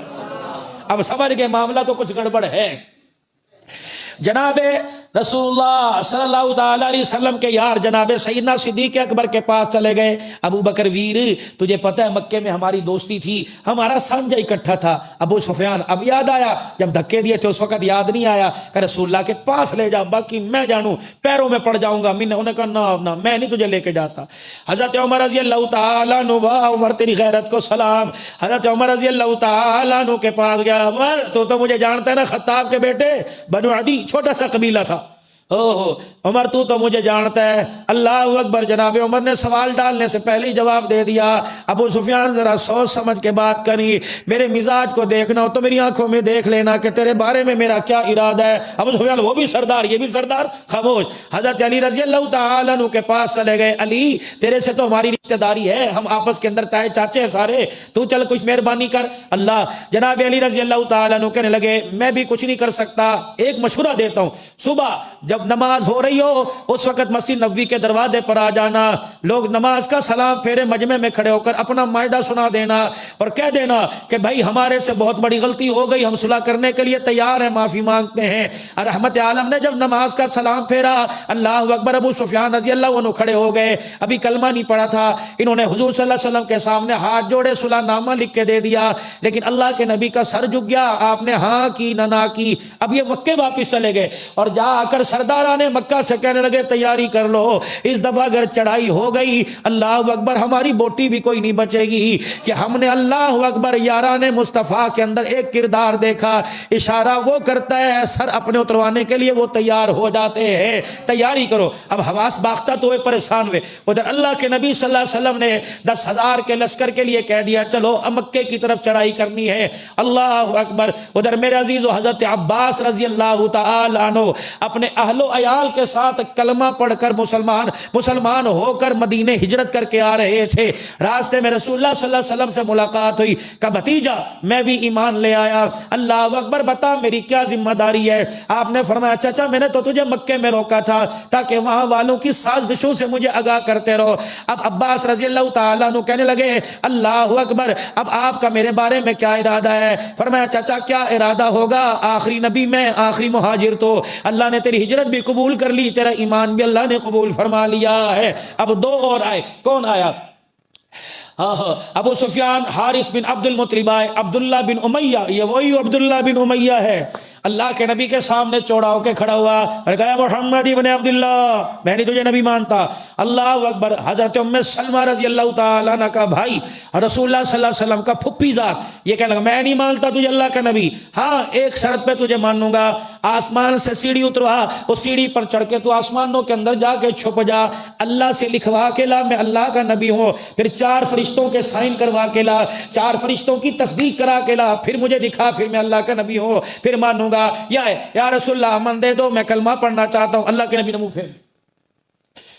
اب سمجھ گئے معاملہ تو کچھ گڑبڑ ہے. جناب رسول اللہ صلی اللہ تعالی علیہ وسلم کے یار جناب سیدنا صدیق اکبر کے پاس چلے گئے. ابو بکر ویر تجھے پتہ ہے مکے میں ہماری دوستی تھی, ہمارا سانجہ اکٹھا تھا. ابو سفیان اب یاد آیا, جب دھکے دیے تھے اس وقت یاد نہیں آیا کہ رسول اللہ کے پاس لے جا, باقی میں جانوں پیروں میں پڑ جاؤں گا. انہوں نے کہا نہ میں نہیں تجھے لے کے جاتا. حضرت عمر رضی اللہ تعالیٰ عنہ, واہ عمر تیری غیرت کو سلام. حضرت عمر رضی اللہ تعالیٰ عنہ کے پاس گیا. عمر تو مجھے جانتا ہے نا, خطاب کے بیٹے بنو عدی چھوٹا سا قبیلہ تھا. اوہ عمر تو مجھے جانتا ہے. اللہ اکبر, جناب عمر نے سوال ڈالنے سے پہلے ہی جواب دے دیا. ابو سفیان ذرا سوچ سمجھ کے بات کری, میرے مزاج کو دیکھنا ہو تو میری آنکھوں میں دیکھ لینا کہ تیرے بارے میں میرا کیا ارادہ ہے. ابو سفیان وہ بھی سردار یہ بھی سردار, خاموش. حضرت علی رضی اللہ تعالیٰ عنہ کے پاس چلے گئے. علی تیرے سے تو ہماری رشتہ داری ہے, ہم آپس کے اندر تائے چاچے ہیں سارے, تو چل کچھ مہربانی کر. اللہ جناب علی رضی اللہ تعالیٰ عنہ کہنے لگے میں بھی کچھ نہیں کر سکتا, ایک مشورہ دیتا ہوں. صبح جب نماز ہو رہی ہو اس وقت مسجد نبوی کے دروازے پر آ جانا, لوگ نماز کا سلام پھیرے مجمع میں کھڑے ہو کر اپنا مائدہ سنا دینا اور کہہ دینا کہ بھائی ہمارے سے بہت بڑی غلطی ہو گئی, ہم صلح کرنے کے لیے تیار ہیں, معافی مانگتے ہیں. رحمت عالم نے جب نماز کا سلام پھیرا, اللہ اکبر, ابو سفیان رضی اللہ عنہ کھڑے ہو گئے. ابھی کلمہ نہیں پڑھا تھا, انہوں نے حضور صلی اللہ علیہ وسلم کے سامنے ہاتھ جوڑے, صلح نامہ لکھ کے دے دیا, لیکن اللہ کے نبی کا سر جھک گیا, آپ نے ہاں کی نہ کی. اب یہ مکے واپس چلے گئے اور جا کر سردارانے مکہ سے کہنے لگے تیاری کر لو, اس دفعہ اگر چڑھائی ہو گئی اللہ اکبر ہماری بوٹی بھی کوئی نہیں بچے گی. کہ ہم نے اللہ اکبر یاران مصطفیٰ کے اندر ایک کردار دیکھا, اشارہ وہ کرتا ہے, سر اپنے اتروانے کے لیے وہ تیار ہو جاتے ہیں, تیاری کرو. اب حواس باختہ تو پریشان ہوئے. ادھر اللہ کے نبی صلی اللہ علیہ وسلم نے 10,000 کے لشکر کے لیے کہہ دیا چلو مکے کی طرف چڑھائی کرنی ہے. اللہ اکبر. ادھر میرے عزیز و حضرت عباس رضی اللہ تعالی عنہ اپنے اہل اہل و عیال کے ساتھ کلمہ پڑھ کر مسلمان ہو کر مدینے ہجرت کر کے آ رہے تھے۔ راستے میں رسول اللہ صلی اللہ علیہ وسلم سے ملاقات ہوئی، کہا بھتیجا میں بھی ایمان لے آیا، اللہ اکبر، بتا میری کیا ذمہ داری ہے؟ آپ نے فرمایا چچا میں نے تو تجھے مکے میں روکا تھا تاکہ وہاں والوں کی سازشوں سے مجھے آگاہ کرتے رہو۔ اب عباس رضی اللہ تعالیٰ عنہ کہنے لگے اللہ اکبر، اب آپ کا میرے بارے میں کیا ارادہ ہے؟ فرمایا چچا کیا ارادہ ہوگا، آخری نبی میں، آخری مہاجر تو اللہ نے تیری ہجرت بھی قبول کر لی، تیرا ایمان بھی اللہ نے قبول فرما لیا ہے۔ اب دو اور آئے، کون آیا؟ ابو سفیان، حارث بن عبد المطلب آئے، عبداللہ بن امیہ، یہ وہی عبداللہ بن امیہ ہے، اللہ کے نبی کے سامنے چوڑا ہو کے کھڑا ہوا اور کہا محمد ابن عبداللہ میں نہیں تجھے نبی مانتا۔ اللہ اکبر، حضرت ام سلمہ رضی اللہ تعالیٰ عنہ کا بھائی، رسول اللہ صلی اللہ علیہ وسلم کا پھپھی ذات، یہ کہنے لگا میں نہیں مانتا تجھے اللہ کا نبی، ہاں ایک شرط پہ تجھے مانوں گا، آسمان سے سیڑھی اتروا، اس سیڑھی پر چڑھ کے تو آسمانوں کے اندر جا کے چھپ جا، اللہ سے لکھوا کے لا میں اللہ کا نبی ہوں، پھر 4 فرشتوں کے سائن کروا کے لا، 4 فرشتوں کی تصدیق کرا کے لا، پھر مجھے دکھا، پھر میں اللہ کا نبی ہوں، پھر مانوں گا۔ یا رسول اللہ امن دے دو، میں کلمہ پڑھنا چاہتا ہوں۔ اللہ کے نبی نے منہ پھیر،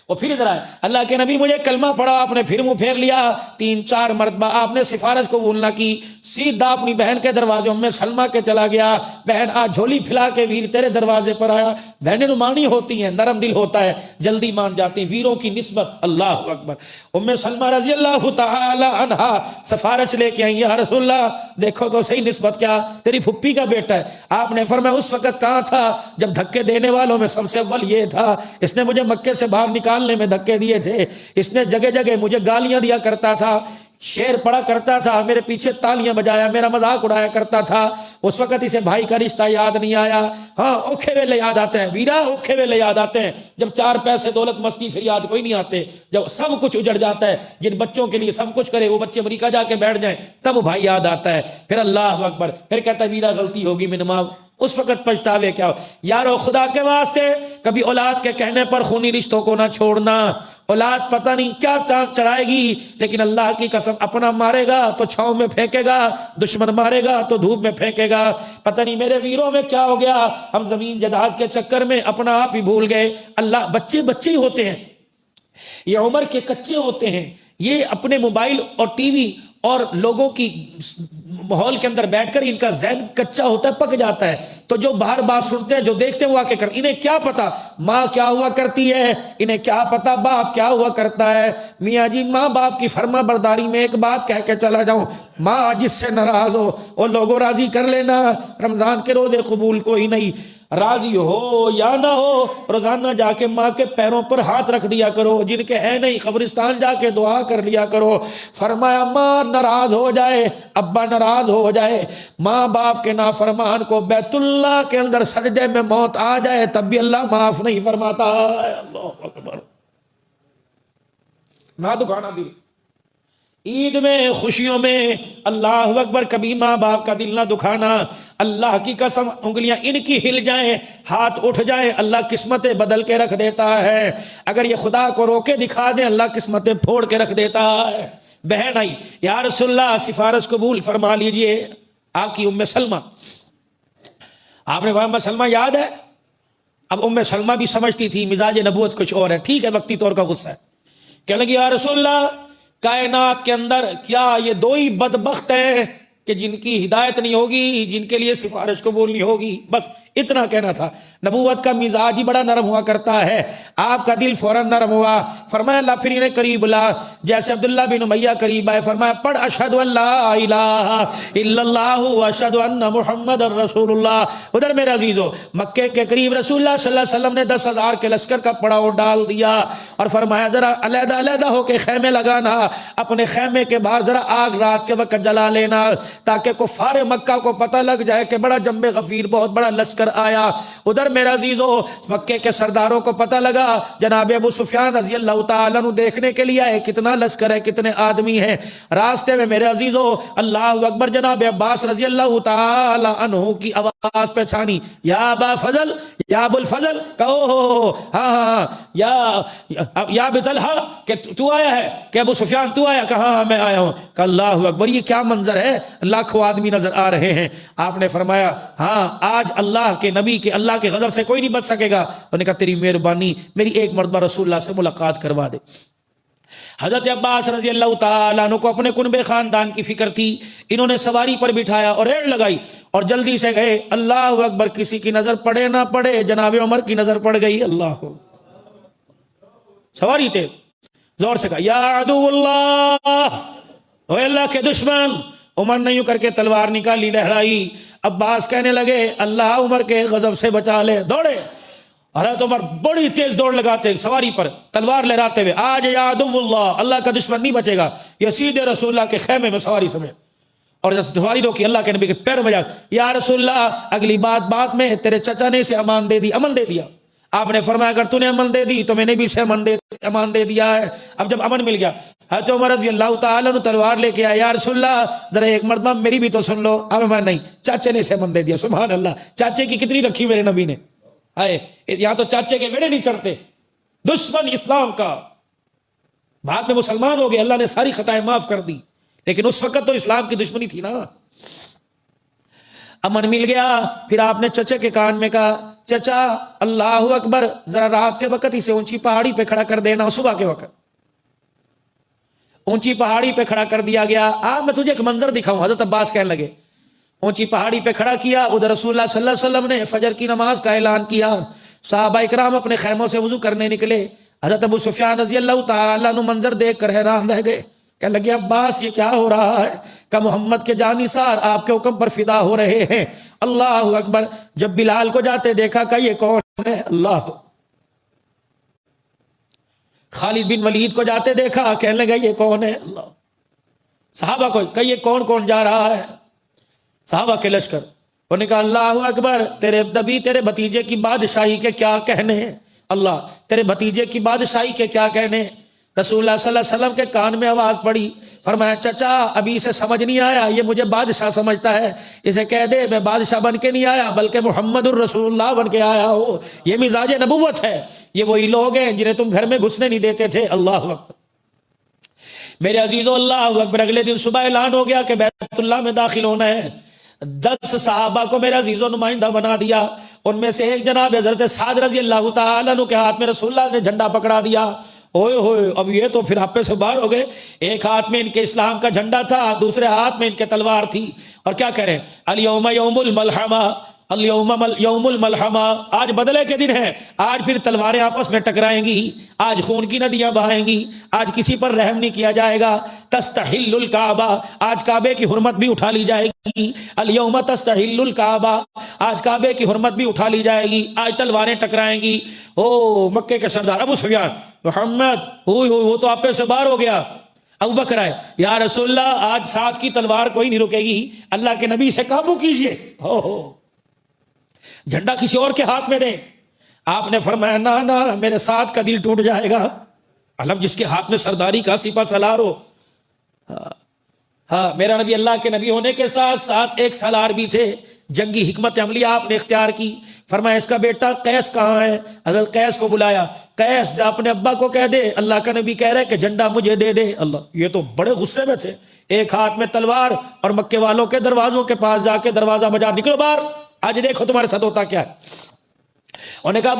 وہ پھر ادھر آئے، اللہ کے نبی مجھے کلمہ پڑھا، آپ نے پھر منہ پھیر لیا، 3-4 مرتبہ آپ نے سفارش قبول نہ کی، سیدھا اپنی بہن کے دروازے ام سلمہ کے چلا گیا، بہن آج جھولی پھیلا کے ویر تیرے دروازے پر آیا۔ بہنیں نمانی ہوتی ہیں، نرم دل ہوتا ہے، جلدی مان جاتی ہیں، ویروں کی نسبت، اللہ اکبر۔ ام سلمہ رضی اللہ تعالی عنہا سفارش لے کے آئی، یا رسول اللہ دیکھو تو صحیح نسبت کیا، تیری پھپھی کا بیٹا ہے۔ آپ نے فرمایا اس وقت کہاں تھا جب دھکے دینے والوں میں سب سے اول یہ تھا، اس نے مجھے مکے سے باہر نکالنے میں دھکے دیے تھے، اس نے جگہ جگہ مجھے گالیاں دیا کرتا تھا، شعر پڑھا کرتا تھا، میرے پیچھے تالیاں بجایا، میرا مذاق اڑایا کرتا تھا۔ اس وقت اسے بھائی کا رشتہ یاد نہیں آیا، ہاں اوکھے ویلے یاد آتے ہیں ویرا، اوکھے ویلے یاد آتے ہیں جب 4 پیسے دولت مستی، پھر یاد کوئی نہیں آتے، جب سب کچھ اجڑ جاتا ہے، جن بچوں کے لیے سب کچھ کرے وہ بچے امریکہ جا کے بیٹھ جائیں تب بھائی یاد آتا ہے، پھر اللہ اکبر، پھر کہتا ہے ویرا غلطی ہوگی من معاف، اس وقت پچھتاوے کیا ہو۔ یارو خدا کے واسطے کبھی اولاد کے کہنے پر خونی رشتوں کو نہ چھوڑنا، اولاد پتہ نہیں کیا چاند چڑھائے گی، لیکن اللہ کی قسم اپنا مارے گا تو چھاؤں میں پھینکے گا، دشمن مارے گا تو دھوپ میں پھینکے گا۔ پتہ نہیں میرے ویروں میں کیا ہو گیا، ہم زمین جائیداد کے چکر میں اپنا آپ ہی بھول گئے۔ اللہ، بچے ہی ہوتے ہیں، یہ عمر کے کچے ہوتے ہیں، یہ اپنے موبائل اور ٹی وی اور لوگوں کی ماحول کے اندر بیٹھ کر ان کا ذہن کچا ہوتا ہے، پک جاتا ہے، تو جو باہر بات سنتے ہیں، جو دیکھتے ہیں وہ آ کے کرتے، انہیں کیا پتا ماں کیا ہوا کرتی ہے، انہیں کیا پتا باپ کیا ہوا کرتا ہے۔ میاں جی ماں باپ کی فرما برداری میں ایک بات کہہ کے چلا جاؤں، ماں جس سے ناراض ہو وہ لوگوں راضی کر لینا، رمضان کے روزے قبول کوئی نہیں، راضی ہو یا نہ ہو روزانہ جا کے ماں کے پیروں پر ہاتھ رکھ دیا کرو، جن کے ہے نہیں قبرستان جا کے دعا کر لیا کرو۔ فرمایا ماں ناراض ہو جائے، ابا ناراض ہو جائے، ماں باپ کے نافرمان کو بیت اللہ کے اندر سجدے میں موت آ جائے تب بھی اللہ معاف نہیں فرماتا۔ اللہ اکبر، نہ دکھانا دل، عید میں خوشیوں میں اللہ اکبر، کبھی ماں باپ کا دل نہ دکھانا۔ اللہ کی قسم انگلیاں ان کی ہل جائیں، ہاتھ اٹھ جائیں، اللہ قسمتیں بدل کے رکھ دیتا ہے۔ اگر یہ خدا کو روکے دکھا دیں، اللہ قسمتیں پھوڑ کے رکھ دیتا ہے۔ بہن آئی، یا رسول اللہ سفارش قبول فرما لیجئے، آپ کی ام سلمہ، آپ نے ام سلمہ یاد ہے؟ اب ام سلمہ بھی سمجھتی تھی مزاج نبوت کچھ اور ہے، ٹھیک ہے وقتی طور کا غصہ ہے، کہنے لگی یا رسول اللہ کائنات کے اندر کیا یہ 2 ہی بدبخت ہیں کہ جن کی ہدایت نہیں ہوگی، جن کے لیے سفارش قبول نہیں ہوگی؟ بس اتنا کہنا تھا۔ نبوت کا مزاج ہی بڑا نرم ہوا کرتا ہے، آپ کا دل فوراً نرم ہوا۔ فرمایا اللہ پھر انہیں قریب لا، جیسے عبداللہ بن امیہ قریب آئے، فرمایا پڑھ اشہد ان لا الہ الا اللہ واشہد ان محمد رسول اللہ۔ ادھر میرے عزیزو، مکے کے قریب رسول اللہ صلی اللہ علیہ وسلم نے 10,000 کے لشکر کا پڑاؤ ڈال دیا اور فرمایا ذرا علیحدہ علیحدہ ہو کے خیمے لگانا، اپنے خیمے کے باہر ذرا آگ رات کے وقت جلا لینا، تاکہ کفار مکہ کو پتہ لگ جائے کہ بڑا جنب غفیر، بہت بڑا لشکر آیا۔ ادھر میرا عزیزو مکے کے سرداروں کو پتہ لگا جناب ابو سفیان رضی اللہ تعالیٰ عنہ دیکھنے کے لیے آئے، کتنا لشکر ہے، کتنے آدمی ہیں۔ راستے میں میرے عزیزو اللہ اکبر، جناب عباس رضی اللہ تعالیٰ عنہ کی آواز پہچانی، یا ابا فضل، یا ابو الفضل، کہو ہاں یا ابو طلحہ کہ تو آیا ہے، کہ ابو سفیان تو آیا، کہاں میں آیا ہوں، کہ اللہ اکبر یہ کیا منظر ہے، لاکھوں آدمی نظر آ رہے ہیں. آپ نے فرمایا ہاں آج اللہ کے نبی کے اللہ کے غضب سے کوئی نہیں بچ سکے گا. انہوں نے کہا تیری مہربانی میری ایک مرتبہ رسول اللہ سے ملاقات کروا دے. حضرت عباس رضی اللہ تعالیٰ عنہ کو اپنے کنبے خاندان کی فکر تھی. انہوں نے سواری پر بٹھایا اور ایڑ لگائی اور جلدی سے گئے. اللہ اکبر, کسی کی نظر پڑے نہ پڑے جناب عمر کی نظر پڑ گئی. اللہ سواری تھے, زور سے کہا یا عدو اللہ, او اللہ کے دشمن. عمر نے یوں کر کے تلوار نکالی, لہرائی. عباس کہنے لگے اللہ عمر کے غضب سے بچا لے. دوڑے. حضرت عمر بڑی تیز دوڑ لگاتے سواری پر تلوار لہراتے ہوئے, آج یا عدو اللہ, اللہ کا دشمن نہیں بچے گا. یہ سیدھے رسول اللہ کے خیمے میں سواری سمیت اور جب سواری روکی اللہ کے نبی کے پیروں میں جا, یا رسول اللہ اگلی بات میں تیرے چچا نے اسے امان دے دی, امن دے دیا. آپ نے فرمایا اگر تو نے امن دے دی تو میں نے بھی اسے امان دے دیا ہے. اب جب امن مل گیا حضرت عمر رضی اللہ تعالیٰ نے تلوار لے کے آیا, یا رسول اللہ ذرا ایک مرتبہ میری بھی تو سن لو. اب میں نہیں, چاچے نے اسے امن دے دیا. سبحان اللہ, چاچے کی کتنی رکھی میرے نبی نے. آئے یہاں تو چاچے کے بیڑے نہیں چڑھتے. دشمن اسلام کا, بعد میں مسلمان ہو گئے, اللہ نے ساری خطائیں معاف کر دی, لیکن اس وقت تو اسلام کی دشمنی تھی نا. امن مل گیا. پھر آپ نے چچے کے کان میں کہا چچا اللہ اکبر, ذرا رات کے وقت اسے اونچی پہاڑی پہ کھڑا کر دینا. صبح کے وقت اونچی پہاڑی پہ کھڑا کر دیا گیا. میں تجھے ایک منظر دکھاؤں. حضرت عباس کہنے لگے, اونچی پہاڑی پہ کھڑا کیا, ادھر رسول اللہ صلی اللہ علیہ وسلم نے فجر کی نماز کا اعلان کیا. صحابہ اکرام اپنے خیموں سے وضو کرنے نکلے. حضرت ابو سفیان رضی اللہ تعالیٰ عنہ منظر دیکھ کر حیران رہ گئے. کہنے لگے عباس یہ کیا ہو رہا ہے؟ کہ محمد کے جانثار آپ کے حکم پر فدا ہو رہے ہیں. اللہ اکبر. جب بلال کو جاتے دیکھا کہ یہ کون ہے, اللہ. خالد بن ولید کو جاتے دیکھا, کہنے لگے یہ کون ہے, اللہ. صحابہ کو کہ یہ کون جا رہا ہے؟ صحابہ کے لشکر. انہوں نے کہا اللہ اکبر, تیرے نبی تیرے بھتیجے کی بادشاہی کے کیا کہنے ہیں, اللہ تیرے بھتیجے کی بادشاہی کے کیا کہنے. رسول اللہ صلی اللہ علیہ وسلم کے کان میں آواز پڑی. فرمایا چچا ابھی اسے سمجھ نہیں آیا, یہ مجھے بادشاہ سمجھتا ہے. اسے کہہ دے میں بادشاہ بن کے نہیں آیا بلکہ محمد الرسول اللہ بن کے آیا ہوں. یہ مزاج نبوت ہے. یہ وہی لوگ ہیں جنہیں تم گھر میں گھسنے نہیں دیتے تھے. اللہ اکبر. میرے عزیزو اللہ اکبر. اگلے دن صبح اعلان ہو گیا کہ بیت اللہ میں داخل ہونا ہے. 10 صحابہ کو میرا عزیزو نمائندہ بنا دیا. ان میں سے ایک جناب حضرت سعد رضی اللہ تعالیٰ عنہ کے ہاتھ میں رسول اللہ نے جھنڈا پکڑا دیا. اوئے ہوئے, اب یہ تو پھر آپ پہ سے باہر ہو گئے. ایک ہاتھ میں ان کے اسلام کا جھنڈا تھا, دوسرے ہاتھ میں ان کے تلوار تھی. اور کیا کہہ رہے ہیں, الیوم یوم الملحمہ, یوم الملحمہ, آج بدلے کے دن ہے. آج پھر تلواریں آپس میں ٹکرائیں گی, آج خون کی ندیاں بہائیں گی, آج کسی پر رحم نہیں کیا جائے گا. تستحل الکعبہ, آج کعبے کی حرمت بھی اٹھا لی جائے گی. الیوم تستحل الکعبہ, آج کعبے کی حرمت بھی اٹھا لی جائے گی, آج تلواریں ٹکرائیں گی. او مکے کے سردار ابو سفیان, محمد وہ تو آپ پہ سے باہر ہو گیا. ابو بکر ہے, یا رسول اللہ آج ساتھ کی تلوار کوئی نہیں رکے گی, اللہ کے نبی سے قابو کیجئے. جھنڈا کسی اور کے ہاتھ میں دیں. آپ نے فرمایا نہ میرے ساتھ کا دل ٹوٹ جائے گا. علم جس کے ہاتھ میں سرداری کا سپہ سالار ہو. ہاں میرا نبی اللہ کے نبی ہونے کے ساتھ ساتھ ایک سالار بھی تھے. جنگی حکمت عملی آپ نے اختیار کی. فرمایا اس کا بیٹا قیس کہاں ہے؟ حضرت قیس کو بلایا. قیس اپنے ابا کو کہہ دے اللہ کا نبی کہہ رہے کہ جھنڈا مجھے دے دے. اللہ, یہ تو بڑے غصے میں تھے. ایک ہاتھ میں تلوار اور مکے والوں کے دروازوں کے پاس جا کے دروازہ بجا, نکلو باہر, آج دیکھو تمہارے ساتھ ہوتا کیا ہے. انہوں نے کہا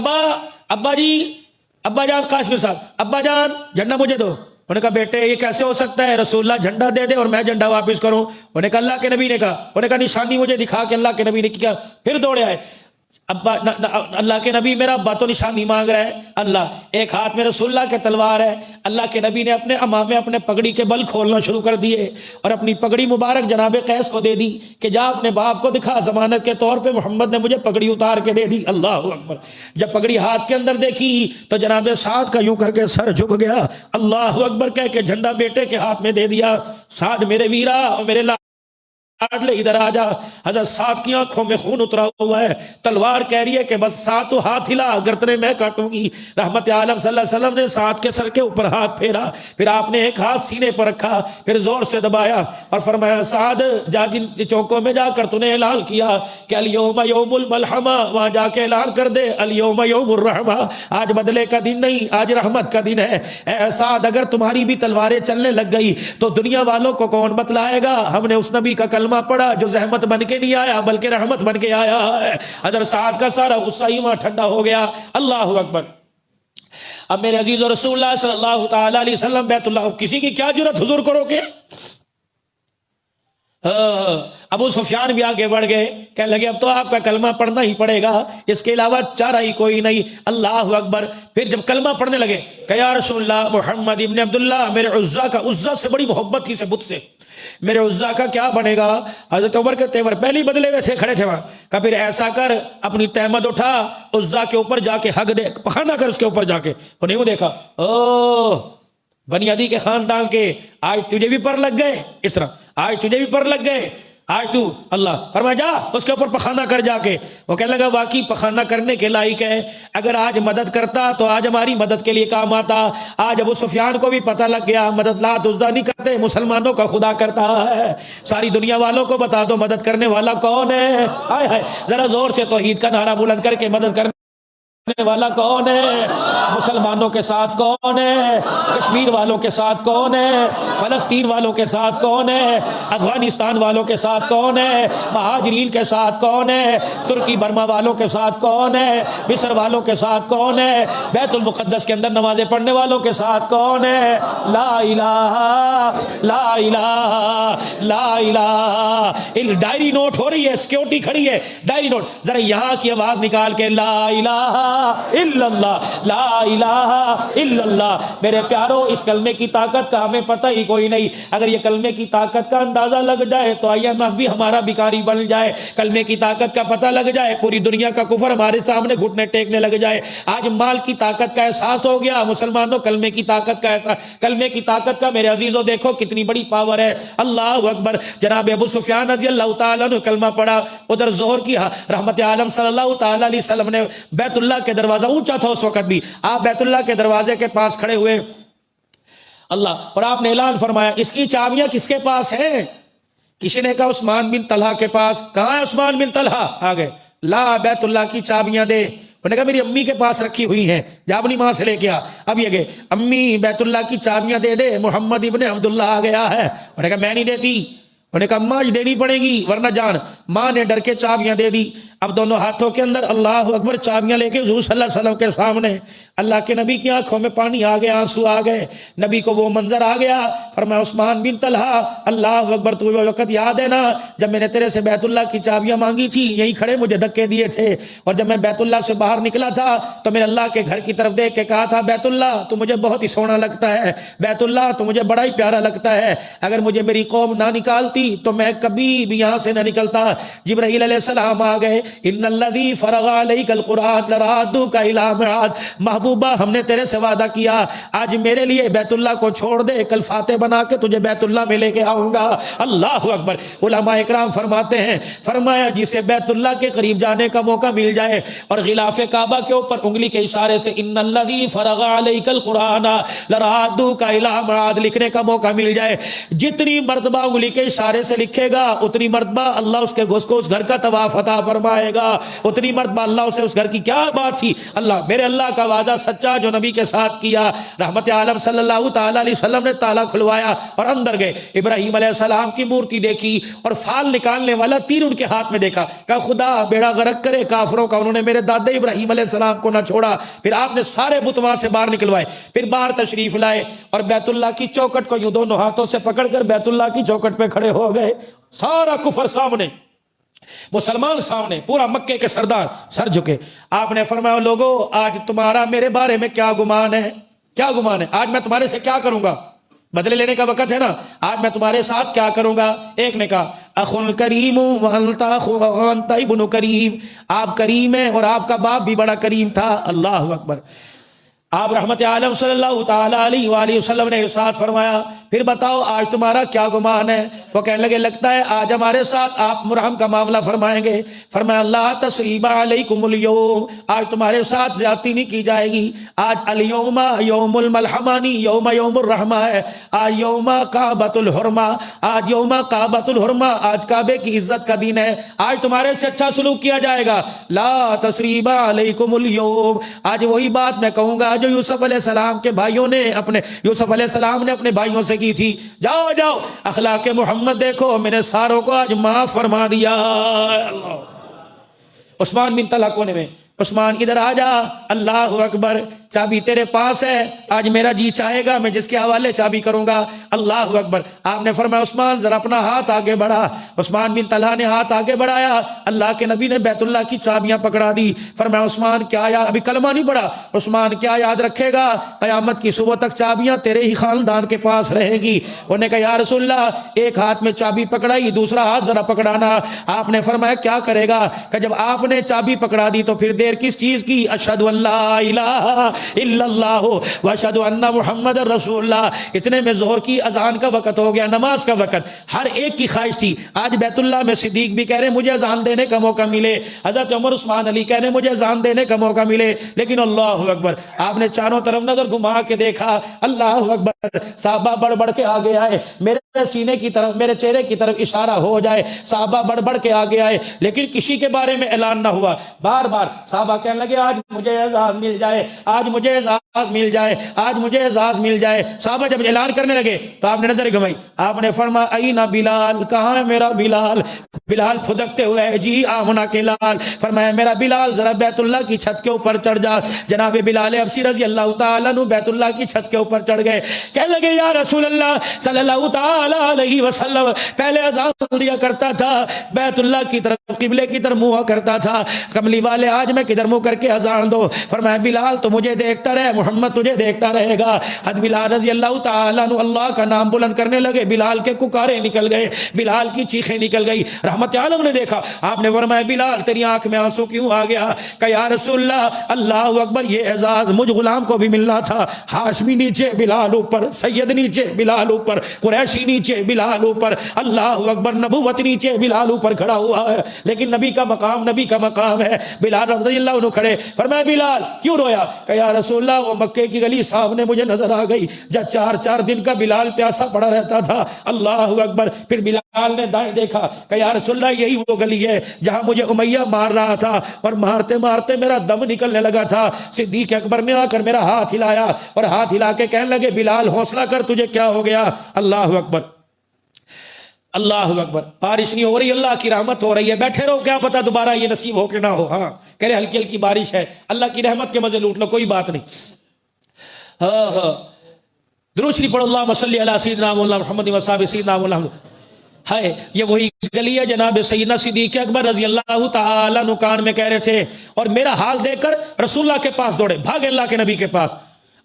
ابا جان قاسم صاحب, ابا جان جھنڈا مجھے دو. انہوں نے کہا بیٹے یہ کیسے ہو سکتا ہے, رسول اللہ جھنڈا دے دے اور میں جھنڈا واپس کروں. انہوں نے کہا اللہ کے نبی نے کہا. انہوں نے کہا نشانی مجھے دکھا کے اللہ کے نبی نے کیا. پھر دوڑے آئے. ابا اللہ کے نبی میرا ابا تو نشانی مانگ رہا ہے. اللہ, ایک ہاتھ میں رسول اللہ کے تلوار ہے. اللہ کے نبی نے اپنے امامے اپنے پگڑی کے بل کھولنا شروع کر دیے اور اپنی پگڑی مبارک جناب قیس کو دے دی کہ جا اپنے باپ کو دکھا, ضمانت کے طور پہ محمد نے مجھے پگڑی اتار کے دے دی. اللہ اکبر. جب پگڑی ہاتھ کے اندر دیکھی تو جناب سعد کا یوں کر کے سر جھک گیا. اللہ اکبر کہہ کے جھنڈا بیٹے کے ہاتھ میں دے دیا. سعد میرے ویرا اور میرے لے ادھر آ جا. حضرت سعد کی آنکھوں میں خون اترا ہوا ہے. تلوار کہہ رہی ہے کہ بس سعد تو ہاتھ ہلا, گردنیں میں کاٹوں گی. رحمت عالم صلی اللہ علیہ وسلم نے سعد کے سر کے اوپر ہاتھ پھیرا, پھر آپ نے ایک ہاتھ سینے پر رکھا, پھر زور سے دبایا اور فرمایا سعد جا جن چوکوں میں جا کر تو نے اعلان کیا کہ الیوم یوم الملحمہ, وہاں جا کے اعلان کر دے الیوم یوم الرحمہ, آج بدلے کا دن نہیں آج رحمت کا دن ہے. اے سعد اگر تمہاری بھی تلواریں چلنے لگ گئی تو دنیا والوں کو کون بتلائے گا؟ ہم نے اس نبی کا کلمہ کلمہ پڑھا جو زحمت بن کے نہیں آیا بلکہ رحمت بن کے آیا ہے۔ حضرت سعد کا سارا غصہ ہی وہاں ٹھنڈا ہو گیا۔ اللہ اکبر۔ اب میرے عزیز و رسول اللہ صلی اللہ تعالی علیہ وسلم بیت اللہ، کسی کی کیا جرت حضور کرو گے؟ ابو سفیان بھی آگے بڑھ گئے، کہنے لگے اب تو آپ کا کلمہ پڑھنا ہی پڑے گا، اس کے علاوہ چارہ ہی کوئی نہیں۔ اللہ اکبر۔ پھر جب کلمہ پڑھنے لگے کہ یا رسول اللہ محمد ابن عبداللہ، میرے عزا کا، عزا سے بڑی محبت تھی سے بت سے، میرے عزا کا کیا بنے گا؟ حضرت عمر کے تیور پہلی بدلے ہوئے تھے، کھڑے تھے وہاں، کہا پھر ایسا کر اپنی تہمد اٹھا، عزا کے اوپر جا کے حق دے، پخانا کر اس کے اوپر جا کے۔ انہیں وہ دیکھا، او بنی عدی کے خاندان کے، آج تجھے بھی پر لگ گئے، اس طرح آج تجھے بھی پر لگ گئے، آج تو اللہ فرمایا جا اس کے اوپر پخانا کر جا کے۔ وہ کہنے لگا واقعی پخانا کرنے کے لائق ہے، اگر آج مدد کرتا تو آج ہماری مدد کے لیے کام آتا۔ آج ابو سفیان کو بھی پتہ لگ گیا مدد لات عزا نہیں کرتے، مسلمانوں کا خدا کرتا ہے۔ ساری دنیا والوں کو بتا دو مدد کرنے والا کون ہے۔ ہائے ہائے، ذرا زور سے توحید کا نعرہ بلند کر کے مدد کرنے والا کون ہے؟ مسلمانوں کے ساتھ کون ہے؟ کشمیر والوں کے ساتھ کون ہے؟ فلسطین والوں کے ساتھ کون ہے؟ افغانستان والوں کے ساتھ کون ہے؟ مہاجرین کے ساتھ کون ہے؟ ترکی برما والوں کے ساتھ کون ہے؟ مصر والوں کے ساتھ کون ہے؟ بیت المقدس کے اندر نمازیں پڑھنے والوں کے ساتھ کون ہے؟ لا الہ لا الہ لا الہ۔ ڈائری نوٹ ہو رہی ہے، سیکیورٹی کھڑی ہے، ڈائری نوٹ، ذرا یہاں کی آواز نکال کے لا الہ الا اللہ، لا الہ الا اللہ۔ میرے پیارو، اس کلمے کی طاقت کا ہمیں پتہ ہی کوئی نہیں۔ اگر یہ کلمے کی طاقت کا اندازہ لگ جائے تو IMF بھی ہمارا بیکاری بن جائے۔ کلمے کی طاقت کا پتہ لگ جائے، پوری دنیا کا کفر ہمارے سامنے گھٹنے ٹیکنے لگ جائے۔ آج مال کی طاقت کا احساس ہو گیا مسلمانوں، کلمے کی طاقت کا احساس، کلمے کی طاقت کا میرے عزیزوں دیکھو کتنی بڑی پاور ہے۔ اللہ اکبر۔ جناب ابو سفیان رضی اللہ تعالیٰ نے کلمہ پڑھا، ادھر ظہر کی رحمت عالم صلی اللہ تعالیٰ علیہ وسلم نے بیت اللہ کے دروازہ اونچا تھا اس وقت بھی، آپ بیت اللہ کے دروازے کے پاس کھڑے ہوئے اللہ، اور آپ نے اعلان فرمایا اس کی چابیاں کس کے پاس ہیں؟ کسی نے کہا عثمان بن طلحہ کے پاس۔ کہاں ہے عثمان بن طلحہ؟ آگے لا بیت اللہ کی چابیاں دے۔ انہوں نے کہا میری امی کے پاس رکھی ہوئی ہیں، جا اپنی ماں سے لے کے آ۔ اب یہ گئے، امی بیت اللہ کی چابیاں دے دے، محمد ابن عبداللہ آ گیا ہے۔ انہوں نے کہا میں نہیں دیتی۔ انہوں نے کہا اماں دینی پڑے گی ورنہ جان۔ ماں نے ڈر کے چابیاں دے دی۔ اب دونوں ہاتھوں کے اندر اللہ اکبر چابیاں لے کے حضور صلی اللہ علیہ وسلم کے سامنے، اللہ کے نبی کی آنکھوں میں پانی آ گیا، آنسو آ گئے، نبی کو وہ منظر آ گیا۔ فرمایا عثمان بن طلحہ، اللہ اکبر، تو وہ وقت یاد ہے نا جب میں نے تیرے سے بیت اللہ کی چابیاں مانگی تھی، یہیں کھڑے مجھے دھکے دیے تھے، اور جب میں بیت اللہ سے باہر نکلا تھا تو میں نے اللہ کے گھر کی طرف دیکھ کے کہا تھا بیت اللہ تو مجھے بہت ہی سونا لگتا ہے، بیت اللہ تو مجھے بڑا ہی پیارا لگتا ہے، اگر مجھے میری قوم نہ نکالتی تو میں کبھی بھی یہاں سے نہ نکلتا۔ جبرائیل علیہ السلام آ گئے، ان الذی فرغ علیک القرآن لرادوک الی معاد، محبوبہ ہم نے تیرے سے وعدہ کیا آج میرے لیے بیت اللہ کو چھوڑ دے، کل فاتح بنا کے تجھے بیت اللہ میں لے کے آؤں گا۔ اللہ اکبر۔ علماء اکرام فرماتے ہیں، فرمایا جسے بیت اللہ کے قریب جانے کا موقع مل جائے اور غلاف کعبہ کے اوپر انگلی کے اشارے سے ان الذی فرغ علیک القرآن لرادوک الی معاد لکھنے کا موقع مل جائے، جتنی مرتبہ انگلی کے اشارے سے لکھے گا اتنی مرتبہ اللہ اس کے گھس کو اس گھر کا طواف عطا فرمائے گا، اتنی مرتبہ اللہ اسے اس گھر کی کیا بات تھی، اللہ میرے اللہ کا وعدہ سچا جو نبی کے ساتھ کیا۔ رحمت عالم صلی اللہ تعالی علیہ وسلم نے تالا کھلوایا اور اندر گئے، ابراہیم علیہ السلام کی مورتی دیکھی اور فال نکالنے والا تیر ان کے ہاتھ میں دیکھا، کہا خدا بیڑا غرق کرے کافروں کا، انہوں نے میرے دادے ابراہیم علیہ السلام کو نہ چھوڑا۔ پھر آپ نے سارے بت وہاں سے باہر نکلوائے، پھر باہر تشریف لائے اور بیت اللہ کی چوکٹ کو یوں دونوں ہاتھوں سے پکڑ کر بیت اللہ کی چوکٹ پہ کھڑے ہو گئے، سارا کفر سامنے، مسلمان سامنے، پورا مکے کے سردار سر جھکے۔ آپ نے فرمایا لوگو آج تمہارا میرے بارے میں کیا گمان ہے؟ کیا گمان ہے؟ آج میں تمہارے سے کیا کروں گا؟ بدلے لینے کا وقت ہے نا، آج میں تمہارے ساتھ کیا کروں گا؟ ایک نے کہا اخ کریم وانت ابن کریم، آپ کریم ہیں اور آپ کا باپ بھی بڑا کریم تھا۔ اللہ اکبر۔ آپ رحمت عالم صلی اللہ تعالی علیہ وآلہ وسلم نے ارشاد فرمایا پھر بتاؤ آج تمہارا کیا گمان ہے؟ وہ کہنے لگے لگتا ہے آج ہمارے ساتھ آپ مرحم کا معاملہ فرمائیں گے۔ فرمایا اللہ تسریب علیکم اليوم، آج تمہارے ساتھ زیادتی نہیں کی جائے گی، آج الیوم یوم الملحمانی، یوم الرحمہ ہے، آج یوم کعبۃ الحرمہ، آج یوم کعبۃ الحرمہ، آج کعبے کی عزت کا دن ہے، آج تمہارے سے اچھا سلوک کیا جائے گا۔ لا تسریب علیکم اليوم، آج وہی بات میں کہوں گا جو یوسف علیہ السلام کے بھائیوں نے یوسف علیہ السلام نے اپنے بھائیوں سے کی تھی، جاؤ جاؤ اخلاق محمد دیکھو، میں نے ساروں کو آج معاف فرما دیا۔ عثمان بن طلحہ کونے میں، عثمان ادھر آ جا، اللہ اکبر، چابی تیرے پاس ہے، آج میرا جی چاہے گا میں جس کے حوالے چابی کروں گا، اللہ اکبر۔ آپ نے فرمایا عثمان ذرا اپنا ہاتھ آگے بڑھا، عثمان بن طلحہ نے ہاتھ آگے بڑھایا، اللہ کے نبی نے بیت اللہ کی چابیاں پکڑا دی۔ فرمایا عثمان کیا یاد، ابھی کلمہ نہیں پڑھا، عثمان کیا یاد رکھے گا، قیامت کی صبح تک چابیاں تیرے ہی خاندان کے پاس رہے گی۔ انہوں نے کہا یا رسول اللہ، ایک ہاتھ میں چابی پکڑائی، دوسرا ہاتھ ذرا پکڑانا۔ آپ نے فرمایا کیا کرے گا، کہ جب آپ نے چابی پکڑا دی تو پھر دیر کس چیز کی، اشہد ان لا الہ الا اللہ واشہد ان محمد رسول اللہ۔ اتنے میں ظہر کی اذان کا وقت ہو گیا، نماز کا وقت۔ ہر ایک کی خواہش تھی آج بیت اللہ میں صدیق بھی کہہ رہے مجھے اذان دینے کا موقع ملے، حضرت عمر عثمان علی کہہ رہے مجھے اذان دینے کا موقع ملے، لیکن اللہ اکبر، آپ نے چاروں طرف نظر گھما کے دیکھا، اللہ اکبر، صحابہ بڑھ بڑھ کے آگے آئے، میرے سینے کی طرف، میرے چہرے کی طرف اشارہ ہو جائے، صحابہ بڑھ بڑھ کے آگے آئے، لیکن کسی کے بارے میں اعلان نہ ہوا۔ بار بار صحابہ کہنے لگے آج مجھے اعزاز مل جائے، آج مجھے اعزاز مل جائے، آج مجھے اعزاز مل جائے۔ صحابہ جب اعلان کرنے لگے تو آپ نے نظر گھمائی، آپ نے فرمایا اینا بلال، کہاں ہے میرا بلال؟ بلال پھدکتے ہوئے جی آمنہ کے لال، فرمایا میرا بلال ذرا بیت اللہ کی چھت کے اوپر چڑھ جا۔ جناب بلال حبشی رضی اللہ تعالیٰ عنہ بیت اللہ کی چھت کے اوپر چڑھ گئے، کہنے لگے یا رسول اللہ صلی اللہ تعالیٰ علیہ وسلم، پہلے اذان دیا کرتا تھا بیت اللہ کی طرف، قبلے کی طرف منہ کرتا تھا، کملی والے آج میں کدھر منہ کر کے اذان دو؟ فرمایا بلال تو مجھے دیکھتا رہے، محمد تجھے دیکھتا رہے گا۔ حضرت بلال رضی اللہ تعالیٰ عنہ اللہ کا نام بلند کرنے لگے، بلال کے ککارے نکل گئے، بلال کی چیخیں نکل گئی۔ رحمت عالم نے دیکھا، آپ نے فرمایا بلال تیری آنکھ میں آنسو کیوں آ گیا؟ کہ یا رسول اللہ، اللہ اکبر، یہ اعزاز مجھ غلام کو بھی ملنا تھا، ہاشمی نیچے بلال اوپر، سید نیچے بلال اوپر، قریشی نیچے بلال اوپر، اللہ اکبر، نبوت نیچے بلال اوپر کھڑا ہوا ہے، لیکن نبی کا مقام نبی کا مقام ہے۔ بلال رضی اللہ عنہ کھڑے، فرمایا بلال کیوں رویا؟ کہ یا رسول اللہ وہ مکے کی گلی سامنے مجھے نظر آ گئی، جب 4 دن کا بلال پیاسا پڑا رہتا تھا، اللہ اکبر۔ پھر بلال نے دائیں دیکھا کہ یا رسول اللہ یہی وہ گلی ہے جہاں مجھے امیہ مار رہا تھا، اور مارتے مارتے میرا دم نکلنے لگا تھا۔ صدیق اکبر نے آ کر میرا ہاتھ ہلایا، اور ہاتھ ہلا کے کہنے لگے بلال حوصلہ کر، تجھے کیا ہو گیا؟ اللہ اکبر، اللہ اکبر، بارش نہیں ہو رہی، اللہ کی رحمت ہو رہی ہے، بیٹھے رہو، کیا پتہ دوبارہ یہ نصیب ہو کہ نہ ہو۔ ہاں کہہ رہے ہلکی ہلکی بارش ہے، اللہ کی رحمت کے مزے لوٹ لو، کوئی بات نہیں۔ ہاں درود شریف پڑھو، اللہم صلی علی سیدنا مولانا محمد وصحبہ سیدنا مولانا۔ ہے یہ وہی گلی ہے جناب سیدنا صدیق اکبر رضی اللہ تعالیٰ عنہ کان میں کہہ رہے تھے، اور میرا حال دیکھ کر رسول اللہ کے پاس دوڑے، بھاگے اللہ کے نبی کے پاس،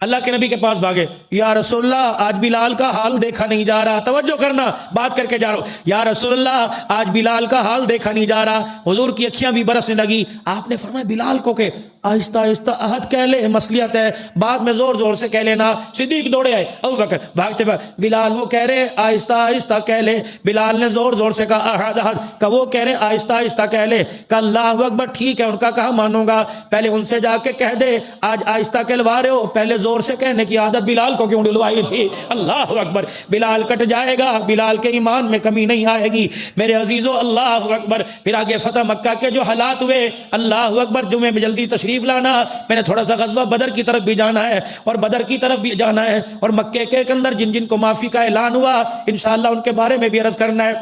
اللہ کے نبی کے پاس بھاگے، یا رسول اللہ آج بلال کا حال دیکھا نہیں جا رہا، توجہ کرنا بات کر کے جا رہا ہوں، یا رسول اللہ آج بلال کا حال دیکھا نہیں جا رہا۔ حضور کی اکھیاں بھی برسنے لگی، آپ نے فرمایا بلال کو کہ آہستہ آہستہ عہد کہہ لے، مصلیت ہے، بعد میں زور زور سے کہہ لینا۔ صدیق دوڑے آئے، ابو بکر بھاگتے بلال وہ کہہ رہے آہستہ آہستہ کہہ لے، بلال نے زور زور سے کہا عہد عہد، کہ وہ کہہ رہے آہستہ آہستہ کہہ لے، کہ اللہ اکبر ٹھیک ہے، ان کا کہا مانوں گا، پہلے ان سے جا کے کہہ دے آج آہستہ کہلوا رہے ہو، پہلے زور سے کہنے کی عادت بلال کو کیوں ڈلوائی تھی؟ اللہ اکبر، بلال کٹ جائے گا، بلال کے ایمان میں کمی نہیں آئے گی میرے عزیزو، اللہ اکبر۔ پھر آگے فتح مکہ کے جو حالات ہوئے، اللہ اکبر، جمعے میں جلدی تشریف لانا، میں نے تھوڑا سا غزوہ بدر کی طرف بھی جانا ہے، اور بدر کی طرف بھی جانا ہے، اور مکے کے اندر جن جن کو معافی کا اعلان ہوا انشاءاللہ ان کے بارے میں بھی عرض کرنا ہے۔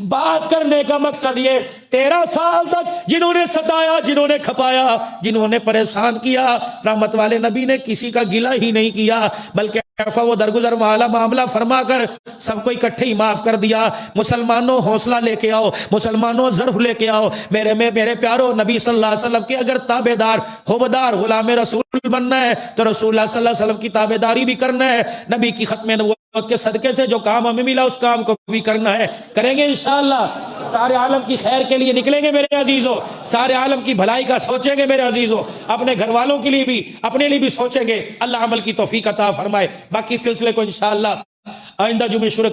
بات کرنے کا مقصد یہ، 13 سال تک جنہوں نے ستایا، جنہوں نے کھپایا، جنہوں نے پریشان کیا، رحمت والے نبی نے کسی کا گلہ ہی نہیں کیا، بلکہ وہ درگزر والا معاملہ فرما کر سب کو اکٹھے ہی معاف کر دیا۔ مسلمانوں حوصلہ لے کے آؤ، مسلمانوں ضرف لے کے آؤ، میرے پیارو، نبی صلی اللہ علیہ وسلم کے اگر تابع دار، حوبدار، غلام رسول بننا ہے تو رسول اللہ صلی اللہ علیہ وسلم کی تابع داری بھی کرنا ہے، نبی کی ختم نبوت کے صدقے سے جو کام ہمیں ملا اس کام کو بھی کرنا ہے، کریں گے انشاءاللہ، سارے عالم کی خیر کے لیے نکلیں گے میرے عزیزوں، سارے عالم کی بھلائی کا سوچیں گے میرے عزیزوں، اپنے گھر والوں کے لیے بھی اپنے لیے بھی سوچیں گے، اللہ عمل کی توفیق عطا فرمائے۔ باقی سلسلے کو انشاءاللہ آئندہ جمعے شروع